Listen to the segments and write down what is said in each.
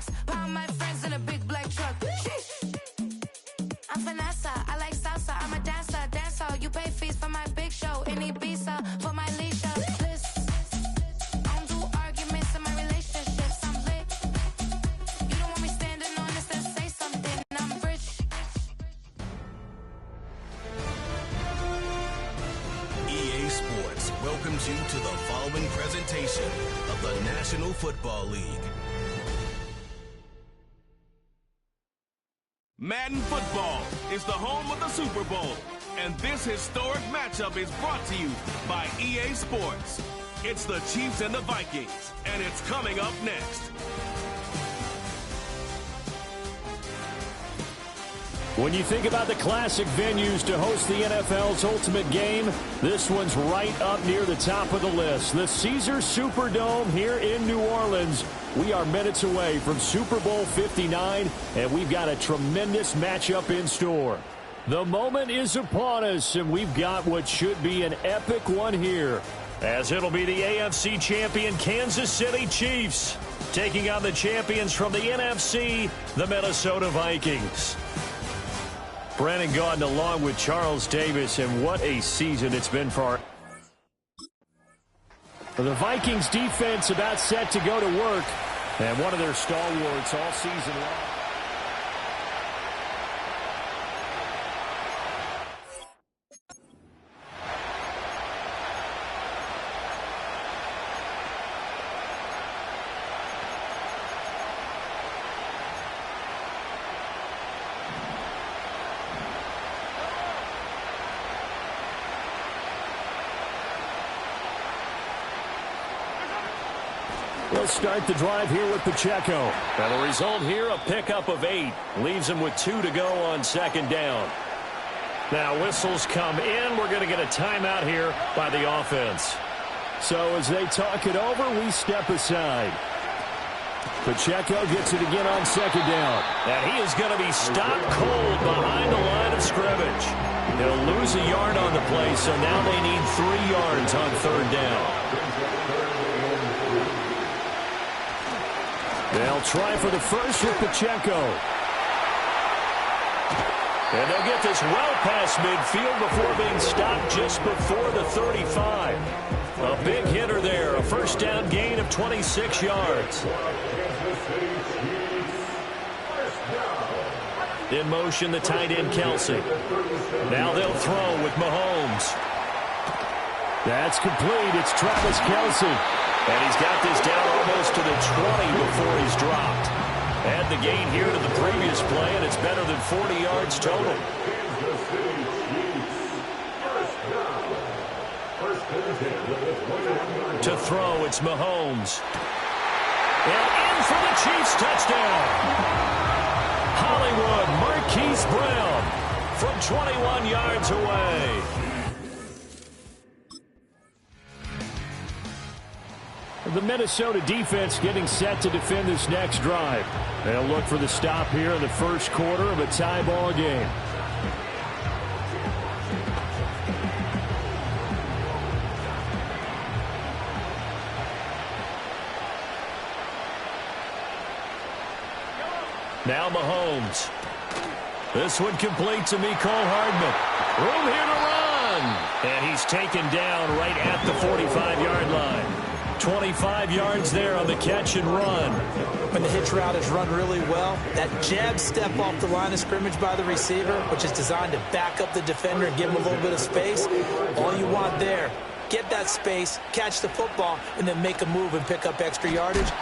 bucks. Pound my friends in a big black truck. Sheesh. I'm Vanessa, I like salsa. I'm a dancer. You pay fees for my big show. In Ibiza for my leisure. I don't do arguments in my relationships. I'm lit. You don't want me standing on this, then say something. I'm rich. EA Sports welcomes you to the following presentation of the National Football League. Madden Football is the home of the Super Bowl, and this historic matchup is brought to you by EA Sports. It's the Chiefs and the Vikings, and it's coming up next. When you think about the classic venues to host the NFL's ultimate game, this one's right up near the top of the list. The Caesars Superdome here in New Orleans. We are minutes away from Super Bowl 59, and we've got a tremendous matchup in store. The moment is upon us, and we've got what should be an epic one here, as it'll be the AFC champion Kansas City Chiefs taking on the champions from the NFC, the Minnesota Vikings. Brandon Gaudin along with Charles Davis, and what a season it's been for our... The Vikings defense about set to go to work, and one of their stalwarts all season long. They'll start the drive here with Pacheco. And the result here, a pickup of 8. Leaves him with 2 to go on second down. Now whistles come in. We're going to get a timeout here by the offense. So as they talk it over, we step aside. Pacheco gets it again on second down. And he is going to be stopped cold behind the line of scrimmage. He'll lose a yard on the play, so now they need 3 yards on third down. They'll try for the first with Pacheco. And they'll get this well past midfield before being stopped just before the 35. A big hitter there, a first down gain of 26 yards. In motion, the tight end, Kelsey. Now they'll throw with Mahomes. That's complete. It's Travis Kelce. And he's got this down almost to the 20 before he's dropped. Add the gain here to the previous play, and it's better than 40 yards total. To throw, it's Mahomes. And in for the Chiefs touchdown. Hollywood Marquise Brown from 21 yards away. The Minnesota defense getting set to defend this next drive. They'll look for the stop here in the first quarter of a tie ball game. Now Mahomes. This one complete to Mecole Hardman. Room here to run. And he's taken down right at the 45-yard line. 25 yards there on the catch and run. When the hitch route is run really well, that jab step off the line of scrimmage by the receiver, which is designed to back up the defender and give him a little bit of space, all you want there, get that space, catch the football, and then make a move and pick up extra yardage.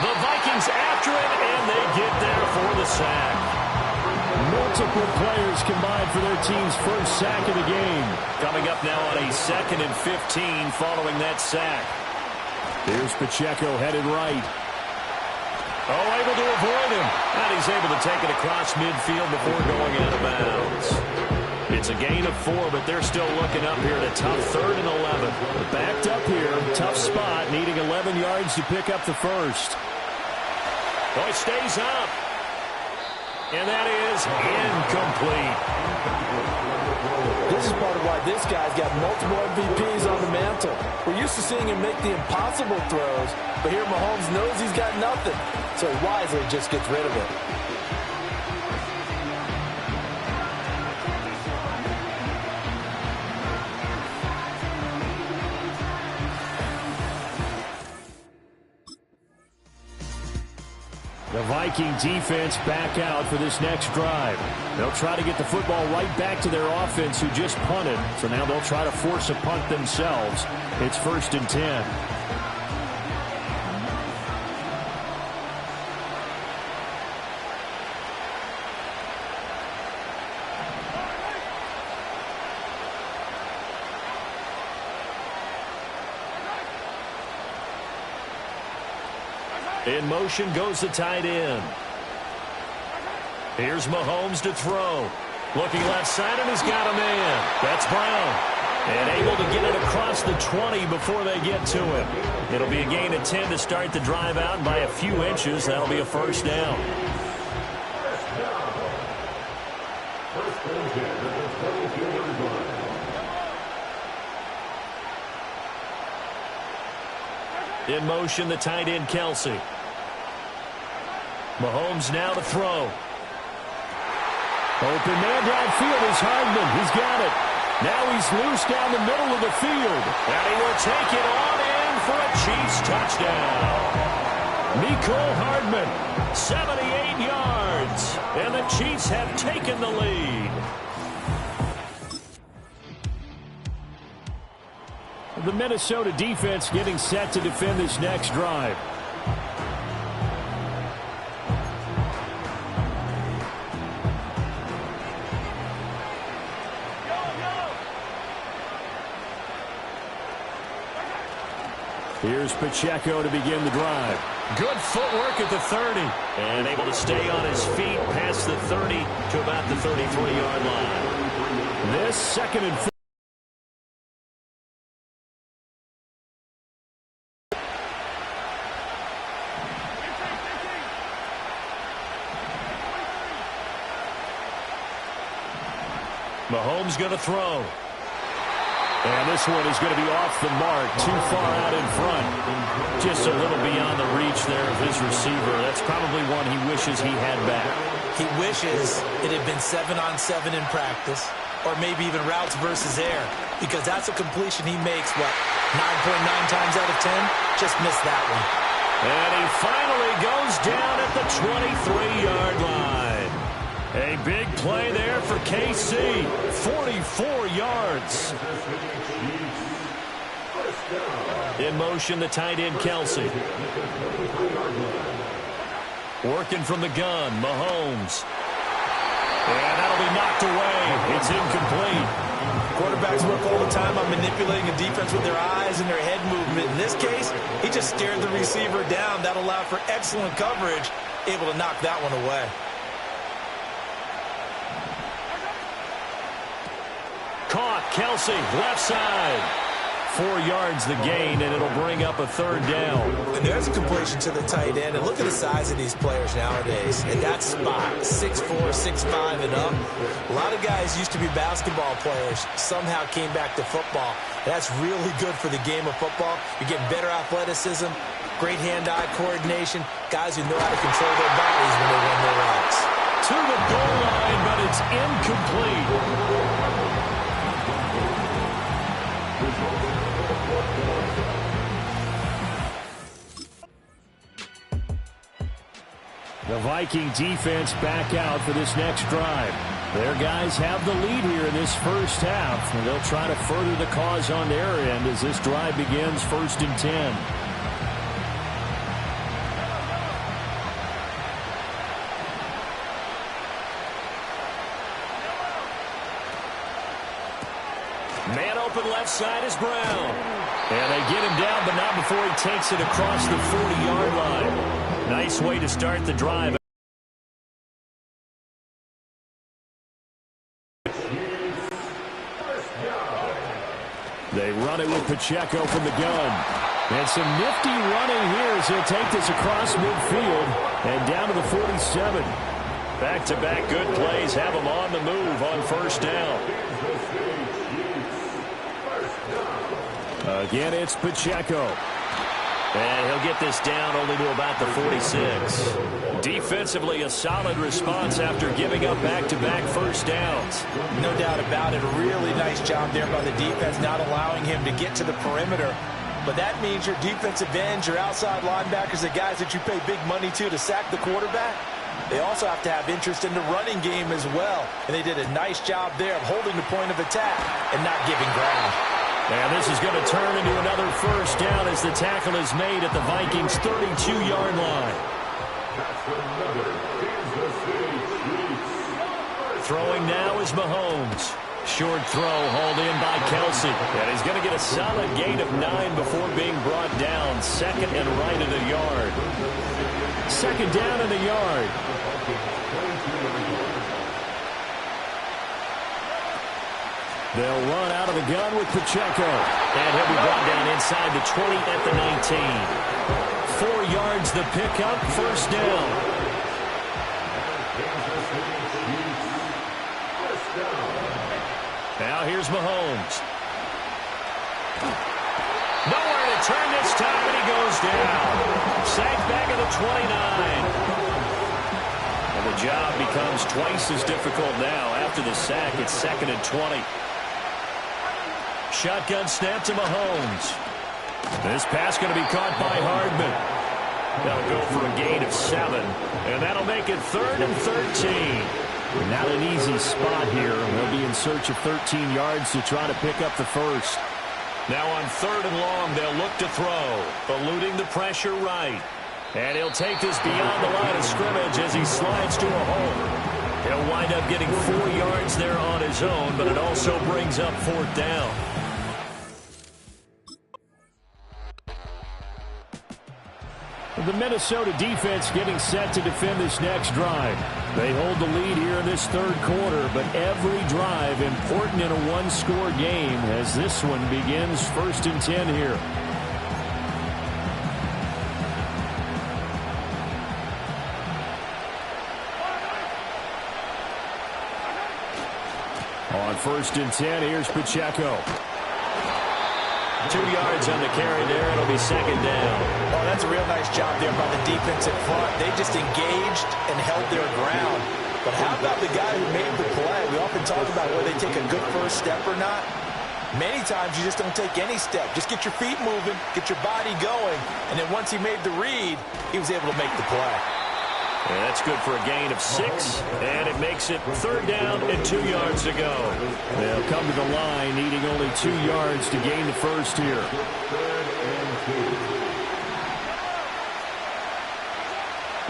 The Vikings after it, and they get there for the sack. Multiple players combined for their team's first sack of the game. Coming up now on a 2nd and 15 following that sack. Here's Pacheco headed right. Oh, able to avoid him. And he's able to take it across midfield before going out of bounds. It's a gain of 4, but they're still looking up here at a tough 3rd and 11. Backed up here, tough spot, needing 11 yards to pick up the first. Oh, it stays up. And that is incomplete. This is part of why this guy's got multiple MVPs on the mantle. We're used to seeing him make the impossible throws, but here Mahomes knows he's got nothing, so he wisely just gets rid of it. The Viking defense back out for this next drive. They'll try to get the football right back to their offense who just punted. So now they'll try to force a punt themselves. It's 1st and 10. In motion goes the tight end. Here's Mahomes to throw. Looking left side, and he's got a man. That's Brown. And able to get it across the 20 before they get to him. It'll be a gain of 10 to start the drive out, and by a few inches, that'll be a first down. In motion, the tight end, Kelsey. Mahomes now to throw. Open man downfield is Hardman. He's got it. Now he's loose down the middle of the field. And he will take it on in for a Chiefs touchdown. Mecole Hardman, 78 yards. And the Chiefs have taken the lead. The Minnesota defense getting set to defend this next drive. Here's Pacheco to begin the drive. Good footwork at the 30. And able to stay on his feet past the 30 to about the 33-yard line. This 2nd and 4. Mahomes going to throw. And this one is going to be off the mark, too far out in front. Just a little beyond the reach there of his receiver. That's probably one he wishes he had back. He wishes it had been 7-on-7 in practice, or maybe even routes versus air, because that's a completion he makes, 9.9 times out of 10? Just missed that one. And he finally goes down at the 23-yard line. A big play there for KC. 44 yards. In motion, the tight end, Kelsey. Working from the gun, Mahomes. And that'll be knocked away. It's incomplete. Quarterbacks work all the time on manipulating a defense with their eyes and their head movement. In this case, he just stared the receiver down. That allowed for excellent coverage, able to knock that one away. Caught, Kelsey, left side. 4 yards the gain, and it'll bring up a 3rd down. And there's a completion to the tight end. And look at the size of these players nowadays. At that spot, 6'4", 6'5", and up. A lot of guys used to be basketball players, somehow came back to football. And that's really good for the game of football. You're getting better athleticism, great hand-eye coordination, guys who know how to control their bodies when they run their routes. To the goal line, but it's incomplete. The Viking defense back out for this next drive. Their guys have the lead here in this first half, and they'll try to further the cause on their end as this drive begins 1st and 10. Man open left side is Brown. And they get him down, but not before he takes it across the 40-yard line. Nice way to start the drive. They run it with Pacheco from the gun. And some nifty running here as he'll take this across midfield and down to the 47. Back-to-back good plays have him on the move on 1st down. Again, it's Pacheco. And he'll get this down only to about the 46. Defensively, a solid response after giving up back-to-back first downs. No doubt about it. A really nice job there by the defense, not allowing him to get to the perimeter. But that means your defensive ends, your outside linebackers, the guys that you pay big money to sack the quarterback, they also have to have interest in the running game as well. And they did a nice job there of holding the point of attack and not giving ground. And this is going to turn into another first down as the tackle is made at the Vikings' 32-yard line. Throwing now is Mahomes. Short throw hauled in by Kelsey. And he's going to get a solid gain of 9 before being brought down. Second and right at a yard. Second down and a yard. They'll run out of the gun with Pacheco. And he'll be brought down inside the 20 at the 19. 4 yards the pickup, first down. Now here's Mahomes. Nowhere to turn this time, and he goes down. Sacked back at the 29. And the job becomes twice as difficult now. After the sack, it's second and 20. Shotgun snap to Mahomes. This pass going to be caught by Hardman. That'll go for a gain of 7. And that'll make it 3rd and 13. Not an easy spot here. They'll be in search of 13 yards to try to pick up the first. Now on 3rd and long, they'll look to throw. Eluding the pressure right. And he'll take this beyond the line of scrimmage as he slides to a hole. He'll wind up getting 4 yards there on his own, but it also brings up 4th down. The Minnesota defense getting set to defend this next drive. They hold the lead here in this 3rd quarter, but every drive important in a one-score game as this one begins 1st and 10 here. On 1st and 10, here's Pacheco. 2 yards on the carry there. It'll be second down. Oh, that's a real nice job there by the defense in front. They just engaged and held their ground. But how about the guy who made the play? We often talk about whether they take a good first step or not. Many times you just don't take any step. Just get your feet moving, get your body going, and then once he made the read, he was able to make the play. And that's good for a gain of 6, and it makes it 3rd down and 2 yards to go. They'll come to the line needing only 2 yards to gain the first here.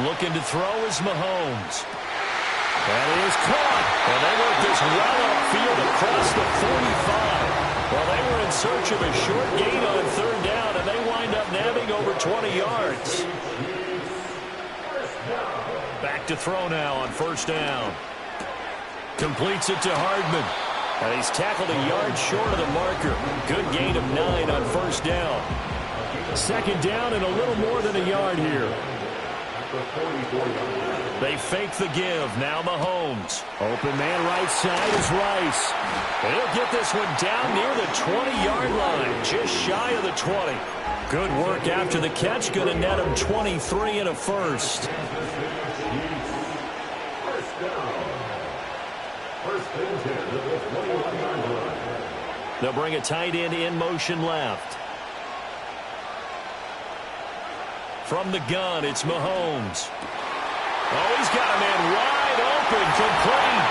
Looking to throw is Mahomes. That is caught. And they work this well upfield across the 45. Well, they were in search of a short gain on 3rd down, and they wind up nabbing over 20 yards. Back to throw now on 1st down. Completes it to Hardman. And he's tackled a yard short of the marker. Good gain of 9 on 1st down. 2nd down and a little more than a yard here. They fake the give. Now Mahomes. Open man right side is Rice. And he'll get this one down near the 20-yard line. Just shy of the 20. Good work after the catch. Going to net him 23 and a first. They'll bring a tight end in motion left. From the gun, it's Mahomes. Oh, he's got a man wide open, complete.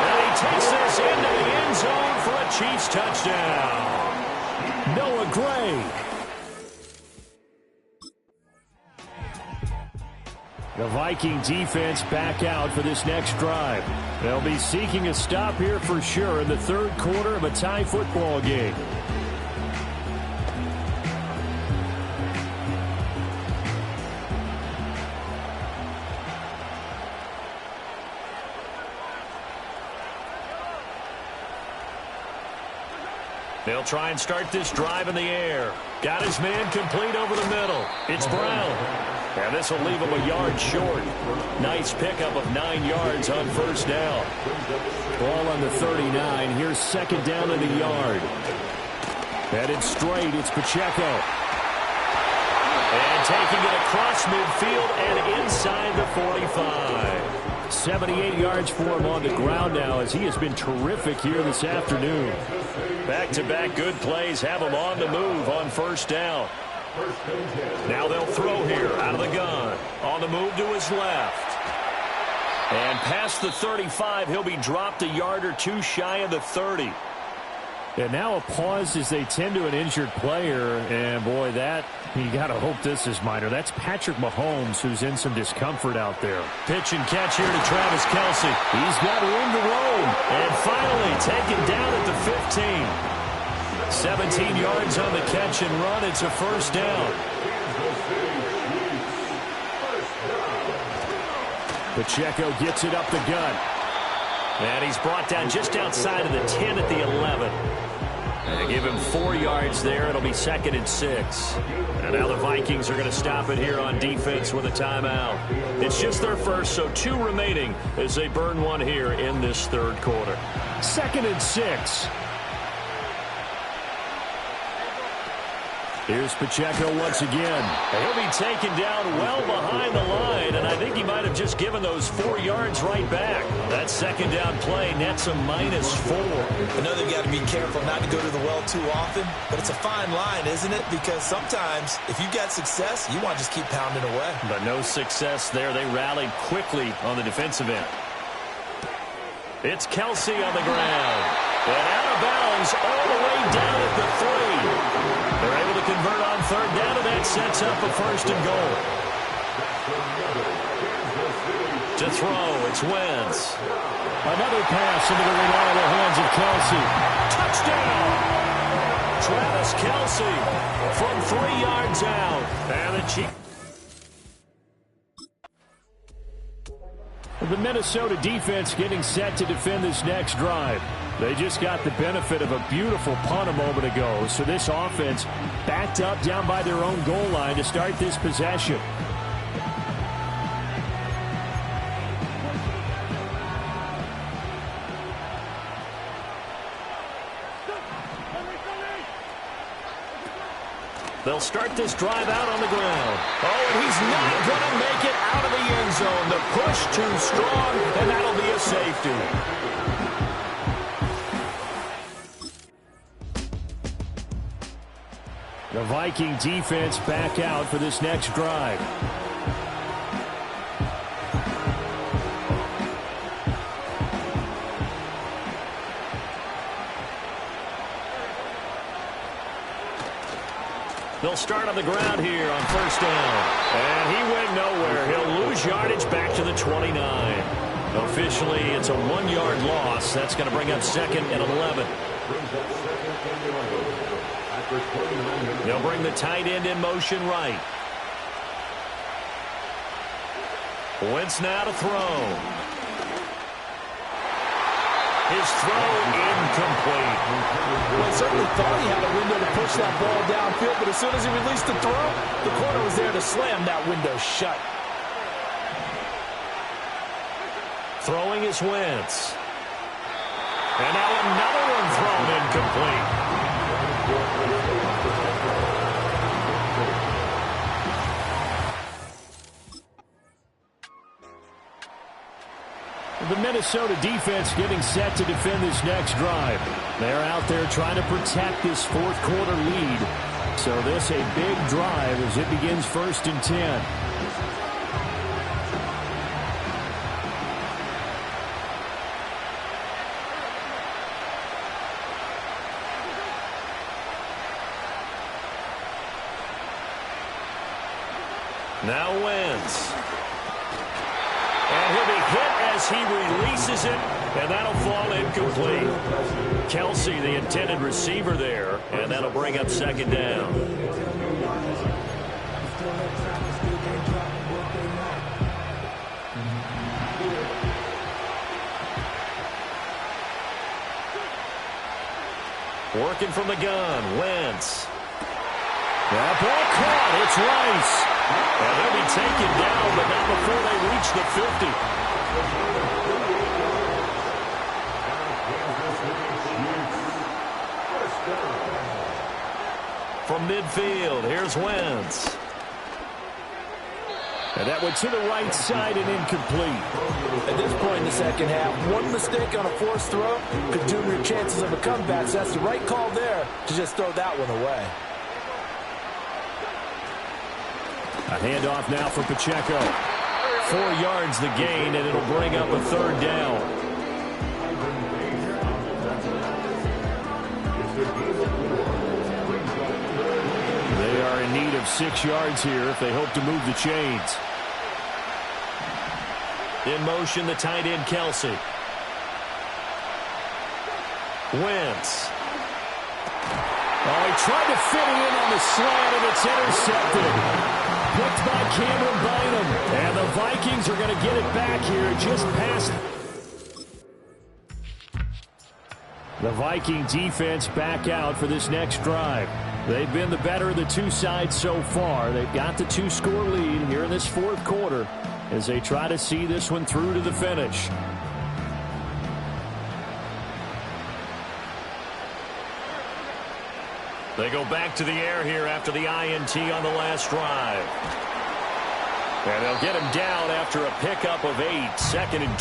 And he takes this into the end zone for a Chiefs touchdown. Noah Gray. The Viking defense back out for this next drive. They'll be seeking a stop here for sure in the 3rd quarter of a tie football game. They'll try and start this drive in the air. Got his man complete over the middle. It's Brown. And this will leave him a yard short. Nice pickup of 9 yards on 1st down. Ball on the 39. Here's 2nd down and a yard. Headed straight, it's Pacheco. And taking it across midfield and inside the 45. 78 yards for him on the ground now as he has been terrific here this afternoon. Back-to-back good plays have him on the move on first down. Now they'll throw here out of the gun. On the move to his left. And past the 35, he'll be dropped a yard or two shy of the 30. And now a pause as they tend to an injured player. And, boy, that, you got to hope this is minor. That's Patrick Mahomes, who's in some discomfort out there. Pitch and catch here to Travis Kelce. He's got room to roam. And finally taken down at the 15. 17 yards on the catch and run. It's a first down. Pacheco gets it up the gut. And he's brought down just outside of the 10 at the 11. And they give him 4 yards there. It'll be 2nd and 6. And now the Vikings are going to stop it here on defense with a timeout. It's just their first, so 2 remaining as they burn one here in this third quarter. 2nd and 6. Here's Pacheco once again. He'll be taken down well behind the line, and I think he might have just given those 4 yards right back. That second down play nets a -4. I know they've got to be careful not to go to the well too often, but it's a fine line, isn't it? Because sometimes if you've got success, you want to just keep pounding away. But no success there. They rallied quickly on the defensive end. It's Kelce on the ground. And out of bounds all the way down at the 3. They're able to convert on third down, and that sets up a 1st and goal. To throw, it's Wentz. Another pass into the reliable hands of Kelce. Touchdown! Travis Kelce from 3 yards out. And the Chiefs. The Minnesota defense getting set to defend this next drive. They just got the benefit of a beautiful punt a moment ago. So this offense backed up down by their own goal line to start this possession. They'll start this drive out on the ground. Oh, and he's not going to make it out of the end zone. The push too strong, and that'll be a safety. The Viking defense back out for this next drive. They'll start on the ground here on first down. And he went nowhere. He'll lose yardage back to the 29. Officially, it's a 1-yard loss. That's going to bring up 2nd and 11. They'll bring the tight end in motion right. Wentz now to throw. His throw incomplete. Well, he certainly thought he had a window to push that ball downfield, but as soon as he released the throw, the corner was there to slam that window shut. Throwing is Wentz. And now another one thrown incomplete. The Minnesota defense getting set to defend this next drive. They're out there trying to protect this fourth quarter lead. So this a big drive as it begins 1st and 10. Now Wentz. And he'll be hit as he releases it, and that'll fall incomplete. Kelce, the intended receiver there, and that'll bring up 2nd down. Working from the gun, Wentz. That ball caught, it's Rice. And they'll be taken down, but not before they reach the 50. From midfield, here's Wentz. And that went to the right side and incomplete. At this point in the second half, one mistake on a forced throw could doom your chances of a comeback. So that's the right call there to just throw that one away. A handoff now for Pacheco. 4 yards the gain, and it'll bring up a third down. They are in need of 6 yards here if they hope to move the chains. In motion, the tight end, Kelsey. Wentz. Oh, he tried to fit it in on the slant, and it's intercepted. Picked by Cameron Bynum. And the Vikings are going to get it back here just past. The Viking defense back out for this next drive. They've been the better of the two sides so far. They've got the 2-score lead here in this fourth quarter as they try to see this one through to the finish. They go back to the air here after the INT on the last drive. And they'll get him down after a pickup of 8, 2nd and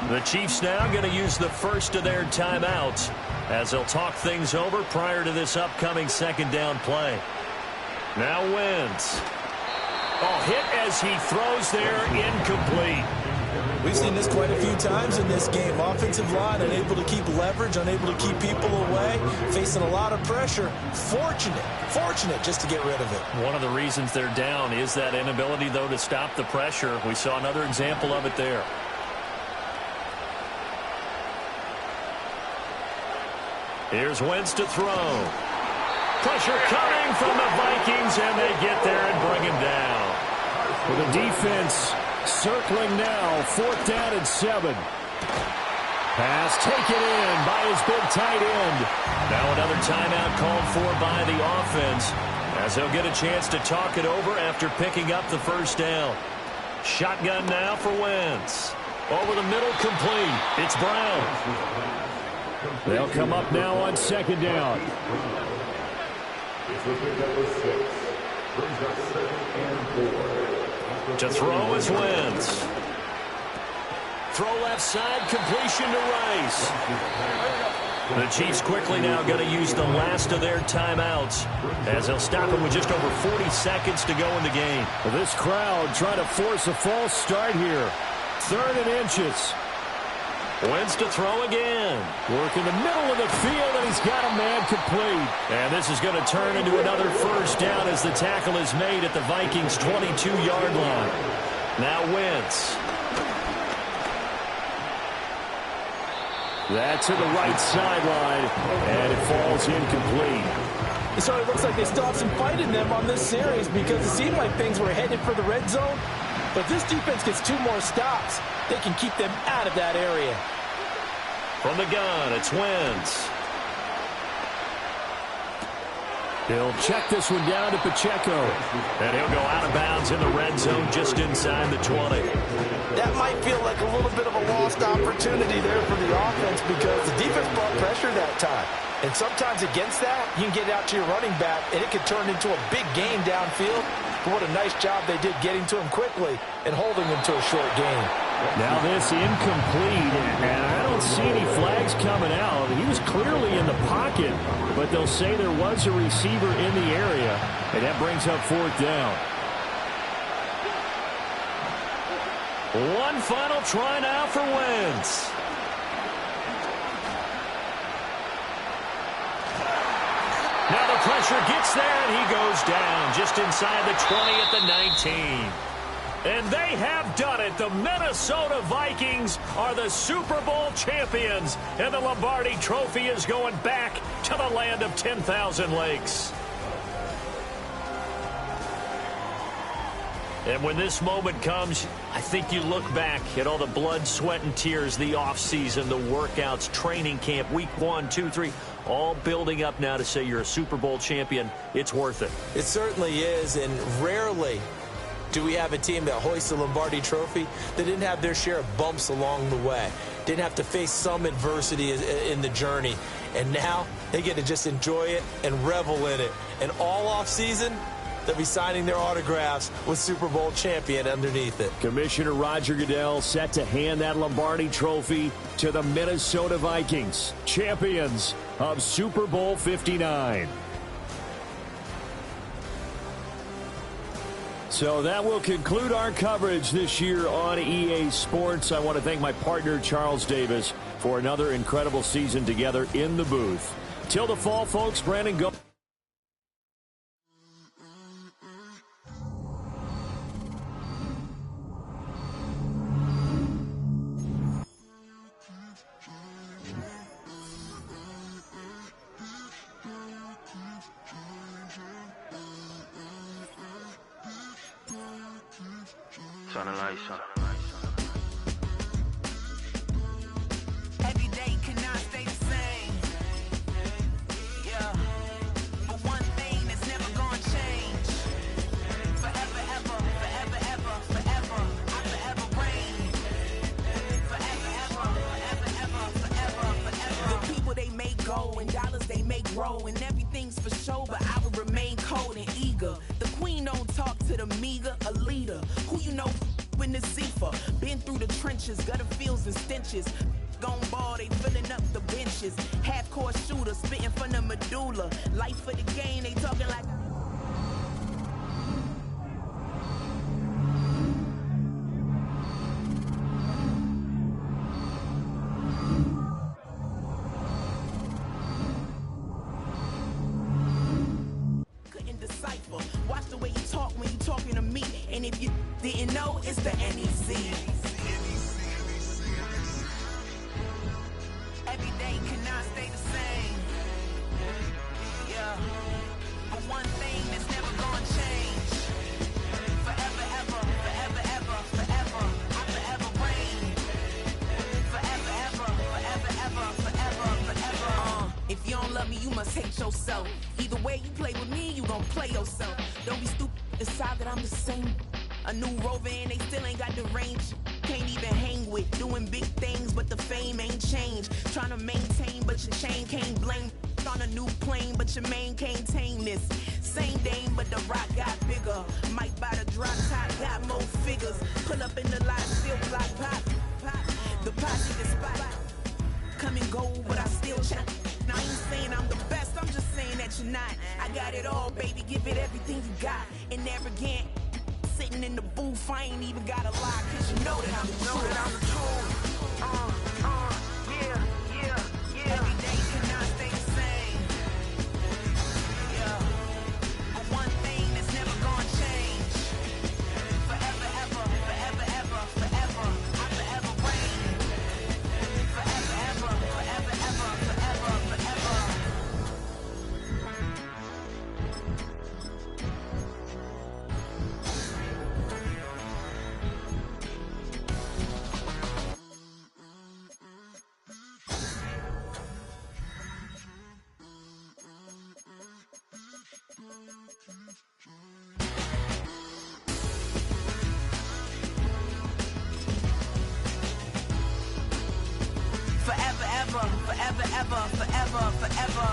2. The Chiefs now going to use the first of their timeouts as they'll talk things over prior to this upcoming second down play. Now Wentz. Oh, hit as he throws there, incomplete. We've seen this quite a few times in this game. Offensive line unable to keep leverage, unable to keep people away, facing a lot of pressure. Fortunate just to get rid of it. One of the reasons they're down is that inability, though, to stop the pressure. We saw another example of it there. Here's Wentz to throw. Pressure coming from the Vikings, and they get there and bring him down. With the defense circling now, 4th down and 7. Pass taken in by his big tight end. Now another timeout called for by the offense as they'll get a chance to talk it over after picking up the first down. Shotgun now for Wentz. Over the middle, complete. It's Brown. They'll come up now on 2nd down. To throw is Wentz. Throw left side, completion to Rice. The Chiefs quickly now going to use the last of their timeouts as they'll stop him with just over 40 seconds to go in the game. Well, this crowd trying to force a false start here. 3rd and inches. Wentz to throw again. Work in the middle of the field, and he's got a man complete. And this is going to turn into another first down as the tackle is made at the Vikings' 22-yard line. Now Wentz. That's to the right sideline, and it falls incomplete. It certainly looks like they still have some fight in them on this series because it seemed like things were headed for the red zone. But if this defense gets 2 more stops, they can keep them out of that area. From the gun, it's Wentz. He'll check this one down to Pacheco. And he'll go out of bounds in the red zone just inside the 20. That might feel like a little bit of a lost opportunity there for the offense because the defense brought pressure that time. And sometimes against that, you can get out to your running back, and it could turn into a big game downfield. But what a nice job they did getting to him quickly and holding him to a short gain. Now this incomplete, and I don't see any flags coming out. He was clearly in the pocket, but they'll say there was a receiver in the area, and that brings up 4th down. One final try now for Wentz. Now the pressure gets there, and he goes down just inside the 20 at the 19. And they have done it. The Minnesota Vikings are the Super Bowl champions, and the Lombardi Trophy is going back to the land of 10,000 lakes. And when this moment comes, I think you look back at all the blood, sweat, and tears, the offseason, the workouts, training camp, week 1, 2, 3, all building up now to say you're a Super Bowl champion. It's worth it. It certainly is, and rarely do we have a team that hoists the Lombardi Trophy that didn't have their share of bumps along the way, didn't have to face some adversity in the journey. And now they get to just enjoy it and revel in it. And all off season, they'll be signing their autographs with Super Bowl champion underneath it. Commissioner Roger Goodell set to hand that Lombardi trophy to the Minnesota Vikings, champions of Super Bowl 59. So that will conclude our coverage this year on EA Sports. I want to thank my partner, Charles Davis, for another incredible season together in the booth. Till the fall, folks, Brandon, go. Turn the lights on. Every day cannot stay the same. Yeah. But one thing that's never gonna change. Forever, ever, forever, ever, forever. I forever reign. Forever, ever, forever, ever, forever, forever. The people they make go and dollars they make grow and everything's for show, but I will remain cold and eager. The queen don't talk to the meager, a leader. Who you know in the Zephyr? Been through the trenches, gutter fields and stenches. Gone ball, they filling up the benches. Half-court shooter, spitting from the medulla. Life for the game, they talking like... Couldn't decipher. Watch the way you talk when you talking to me. And if you didn't know, it's the NEC. Every day cannot stay the same. Yeah. But one thing that's never gonna change. Forever, ever, forever, ever, forever. I forever reign. Forever, ever, forever, ever, forever, forever. If you don't love me, you must hate yourself. Either way you play with me, you gon' play yourself. Don't be stupid, decide that I'm the same. A new rover and they still ain't got the range. Can't even hang with, doing big things, but the fame ain't changed. Trying to maintain, but your chain can't blame. On a new plane, but your main can't tame this. Same dame, but the rock got bigger. Might buy the drop top, got more figures. Pull up in the lot, still block pop. The posse, the spot. Come and go, but I still chat. Now I ain't saying I'm the best, I'm just saying that you're not. I got it all, baby, give it everything you got. And arrogant. Sitting in the booth, I ain't even gotta lie, cause you know that I'm the truth. Yeah, yeah, yeah. Every day cannot stay the same. Yeah. But one thing that's never gonna change. Forever, ever, forever, ever, forever. I forever reign. Forever, ever, forever, ever, forever, forever. Forever, ever, forever, ever, forever, forever.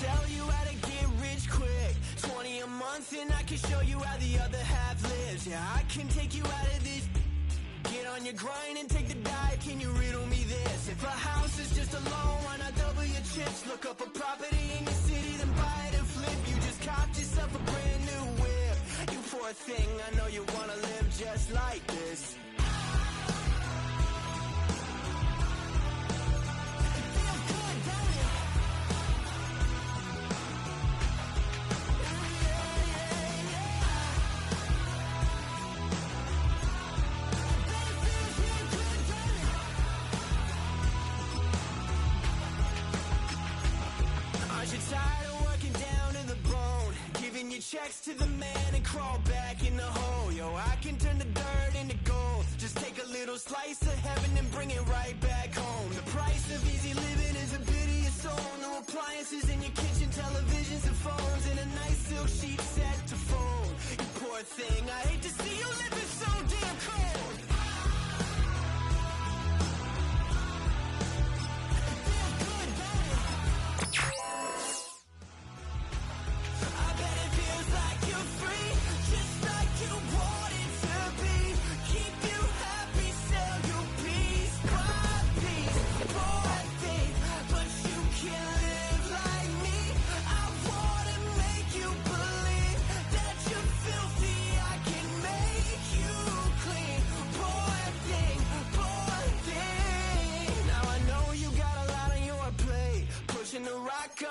Tell you how to get rich quick. 20 a month and I can show you how the other half lives. Yeah, I can take you out of this. Get on your grind and take the dive. Can you riddle me this? If a house is just a loan, why not double your chips? Look up a property in your city, then buy it and flip. You just copped yourself a brand new whip. You poor thing, I know you wanna live just like this. Checks to the man and crawl back in the hole. Yo, I can turn the dirt into gold. Just take a little slice of heaven and bring it right back home. The price of easy living is a bit of your soul. No appliances in your kitchen, televisions and phones, and a nice silk sheet set to fold. You poor thing, I hate to see you living so damn cold.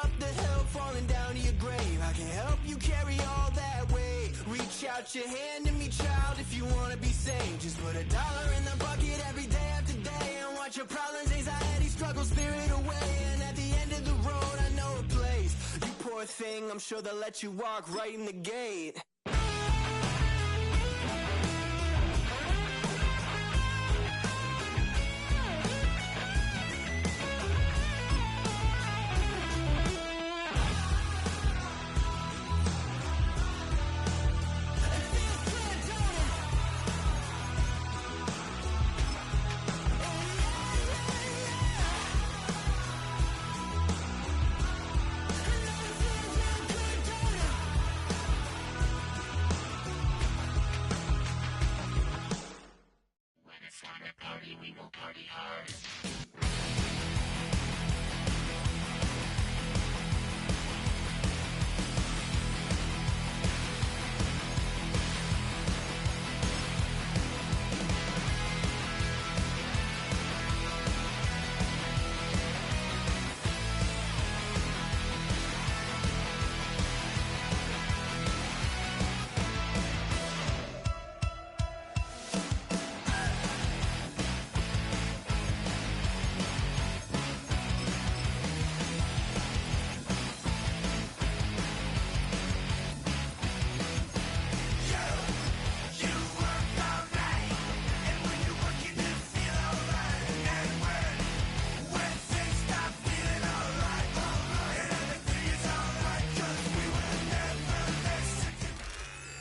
Up the hill, falling down to your grave. I can help you carry all that weight. Reach out your hand to me, child, if you wanna be saved. Just put $1 in the bucket every day after day and watch your problems, anxiety, struggle, spirit away. And at the end of the road, I know a place. You poor thing, I'm sure they'll let you walk right in the gate.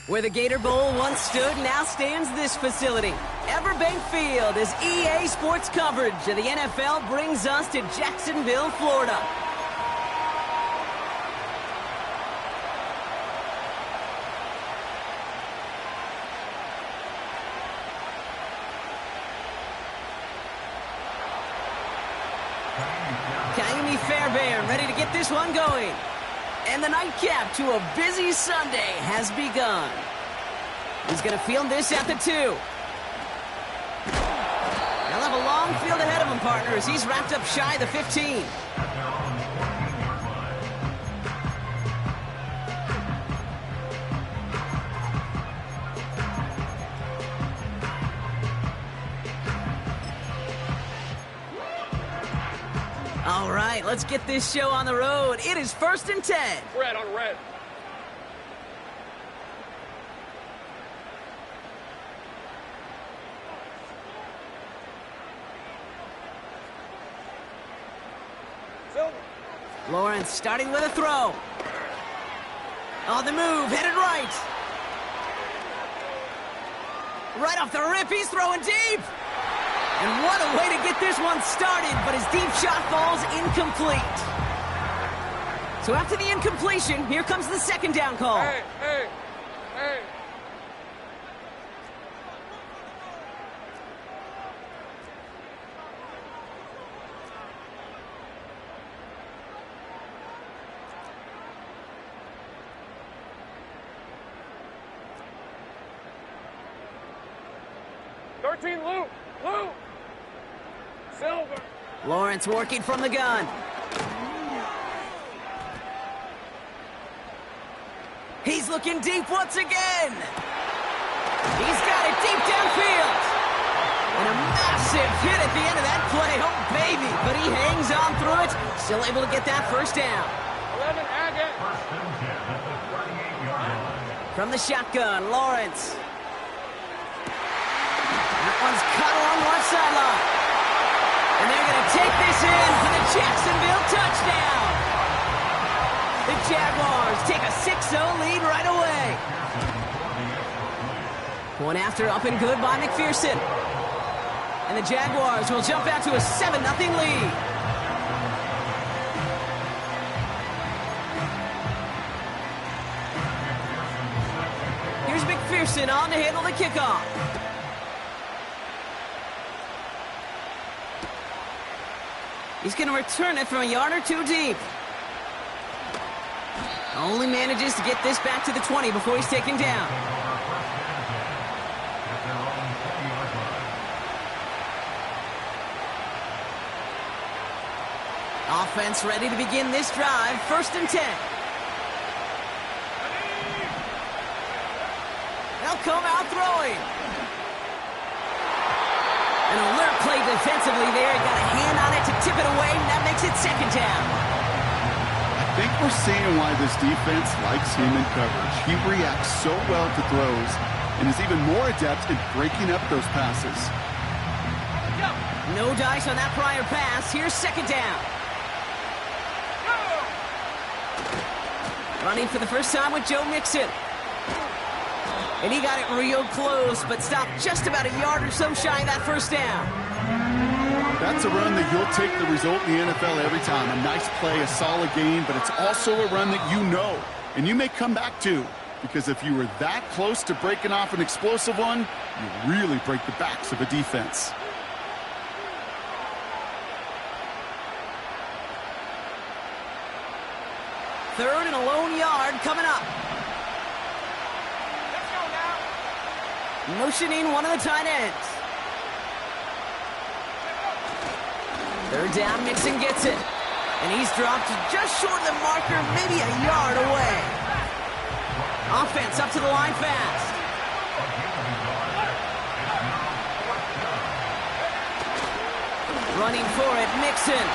Where the Gator Bowl once stood, now stands this facility. Everbank Field, as EA Sports coverage of the NFL brings us to Jacksonville, Florida. Ka'imi Fairbairn ready to get this one going. And the nightcap to a busy Sunday has begun. He's going to field this at the 2. He'll have a long field ahead of him, partners. He's wrapped up shy of the 15. All right, let's get this show on the road. It is 1st and 10. Red on red. Lawrence starting with a throw. On the move, headed right. Right off the rip, he's throwing deep. And what a way to get this one started, but his deep shot falls incomplete. So after the incompletion, here comes the second down call. Hey. 13, Lou. Silver. Lawrence working from the gun. He's looking deep once again. He's got it deep downfield. And a massive hit at the end of that play. Oh, baby. But he hangs on through it. Still able to get that first down. 11, Agate. From the shotgun, Lawrence. That one's cut along the left sideline. And they're going to take this in for the Jacksonville touchdown. The Jaguars take a 6-0 lead right away. One after up and good by McPherson. And the Jaguars will jump out to a 7-0 lead. Here's McPherson on to handle the kickoff. He's going to return it from a yard or two deep. Only manages to get this back to the 20 before he's taken down. Offense ready to begin this drive. 1st and 10. They'll come out throwing. An alert play defensively there. Got a hand on it to tip it away, and that makes it 2nd down. I think we're seeing why this defense likes him in coverage. He reacts so well to throws and is even more adept in breaking up those passes. No dice on that prior pass. Here's 2nd down. Running for the first time with Joe Mixon. And he got it real close, but stopped just about a yard or so shy of that first down. That's a run that you'll take the result in the NFL every time. A nice play, a solid game, but it's also a run that you know, and you may come back to. Because if you were that close to breaking off an explosive one, you really break the backs of a defense. Third and a lone yard coming up. Motioning one of the tight ends. 3rd down, Mixon gets it. And he's dropped just short of the marker, maybe a yard away. Offense up to the line fast. Running for it, Mixon.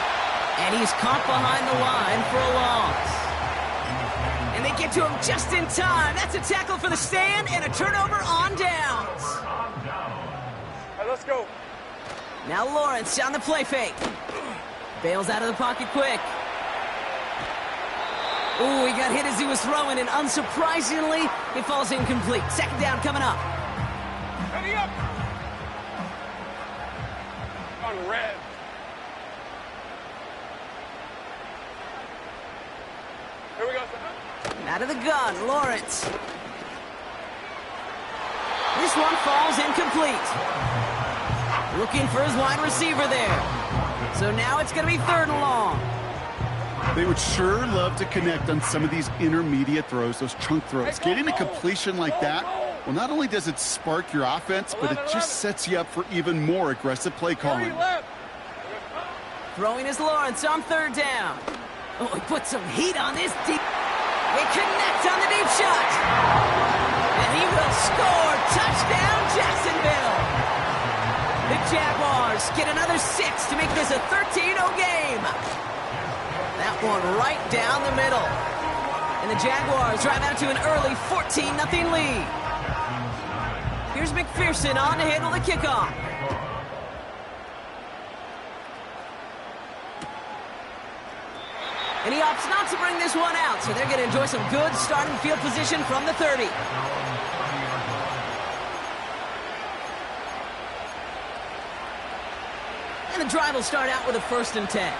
And he's caught behind the line for a loss. And they get to him just in time. That's a tackle for the stand and a turnover on downs. All right, let's go. Now Lawrence on the play fake. Bails out of the pocket quick. Ooh, he got hit as he was throwing, and unsurprisingly, it falls incomplete. Second down coming up. Ready up. On red. Here we go, sir. Out of the gun, Lawrence. This one falls incomplete. Looking for his wide receiver there. So now it's going to be 3rd and long. They would sure love to connect on some of these intermediate throws, those chunk throws. Getting a completion like that, well, not only does it spark your offense, but it just sets you up for even more aggressive play calling. Throwing is Lawrence on 3rd down. Oh, he put some heat on this deep. He connects on the deep shot. And he will score. Touchdown, Jacksonville. The Jaguars get another 6 to make this a 13-0 game. That one right down the middle. And the Jaguars drive out to an early 14-0 lead. Here's McPherson on to handle the kickoff. And he opts not to bring this one out, so they're going to enjoy some good starting field position from the 30. And the drive will start out with a 1st and 10.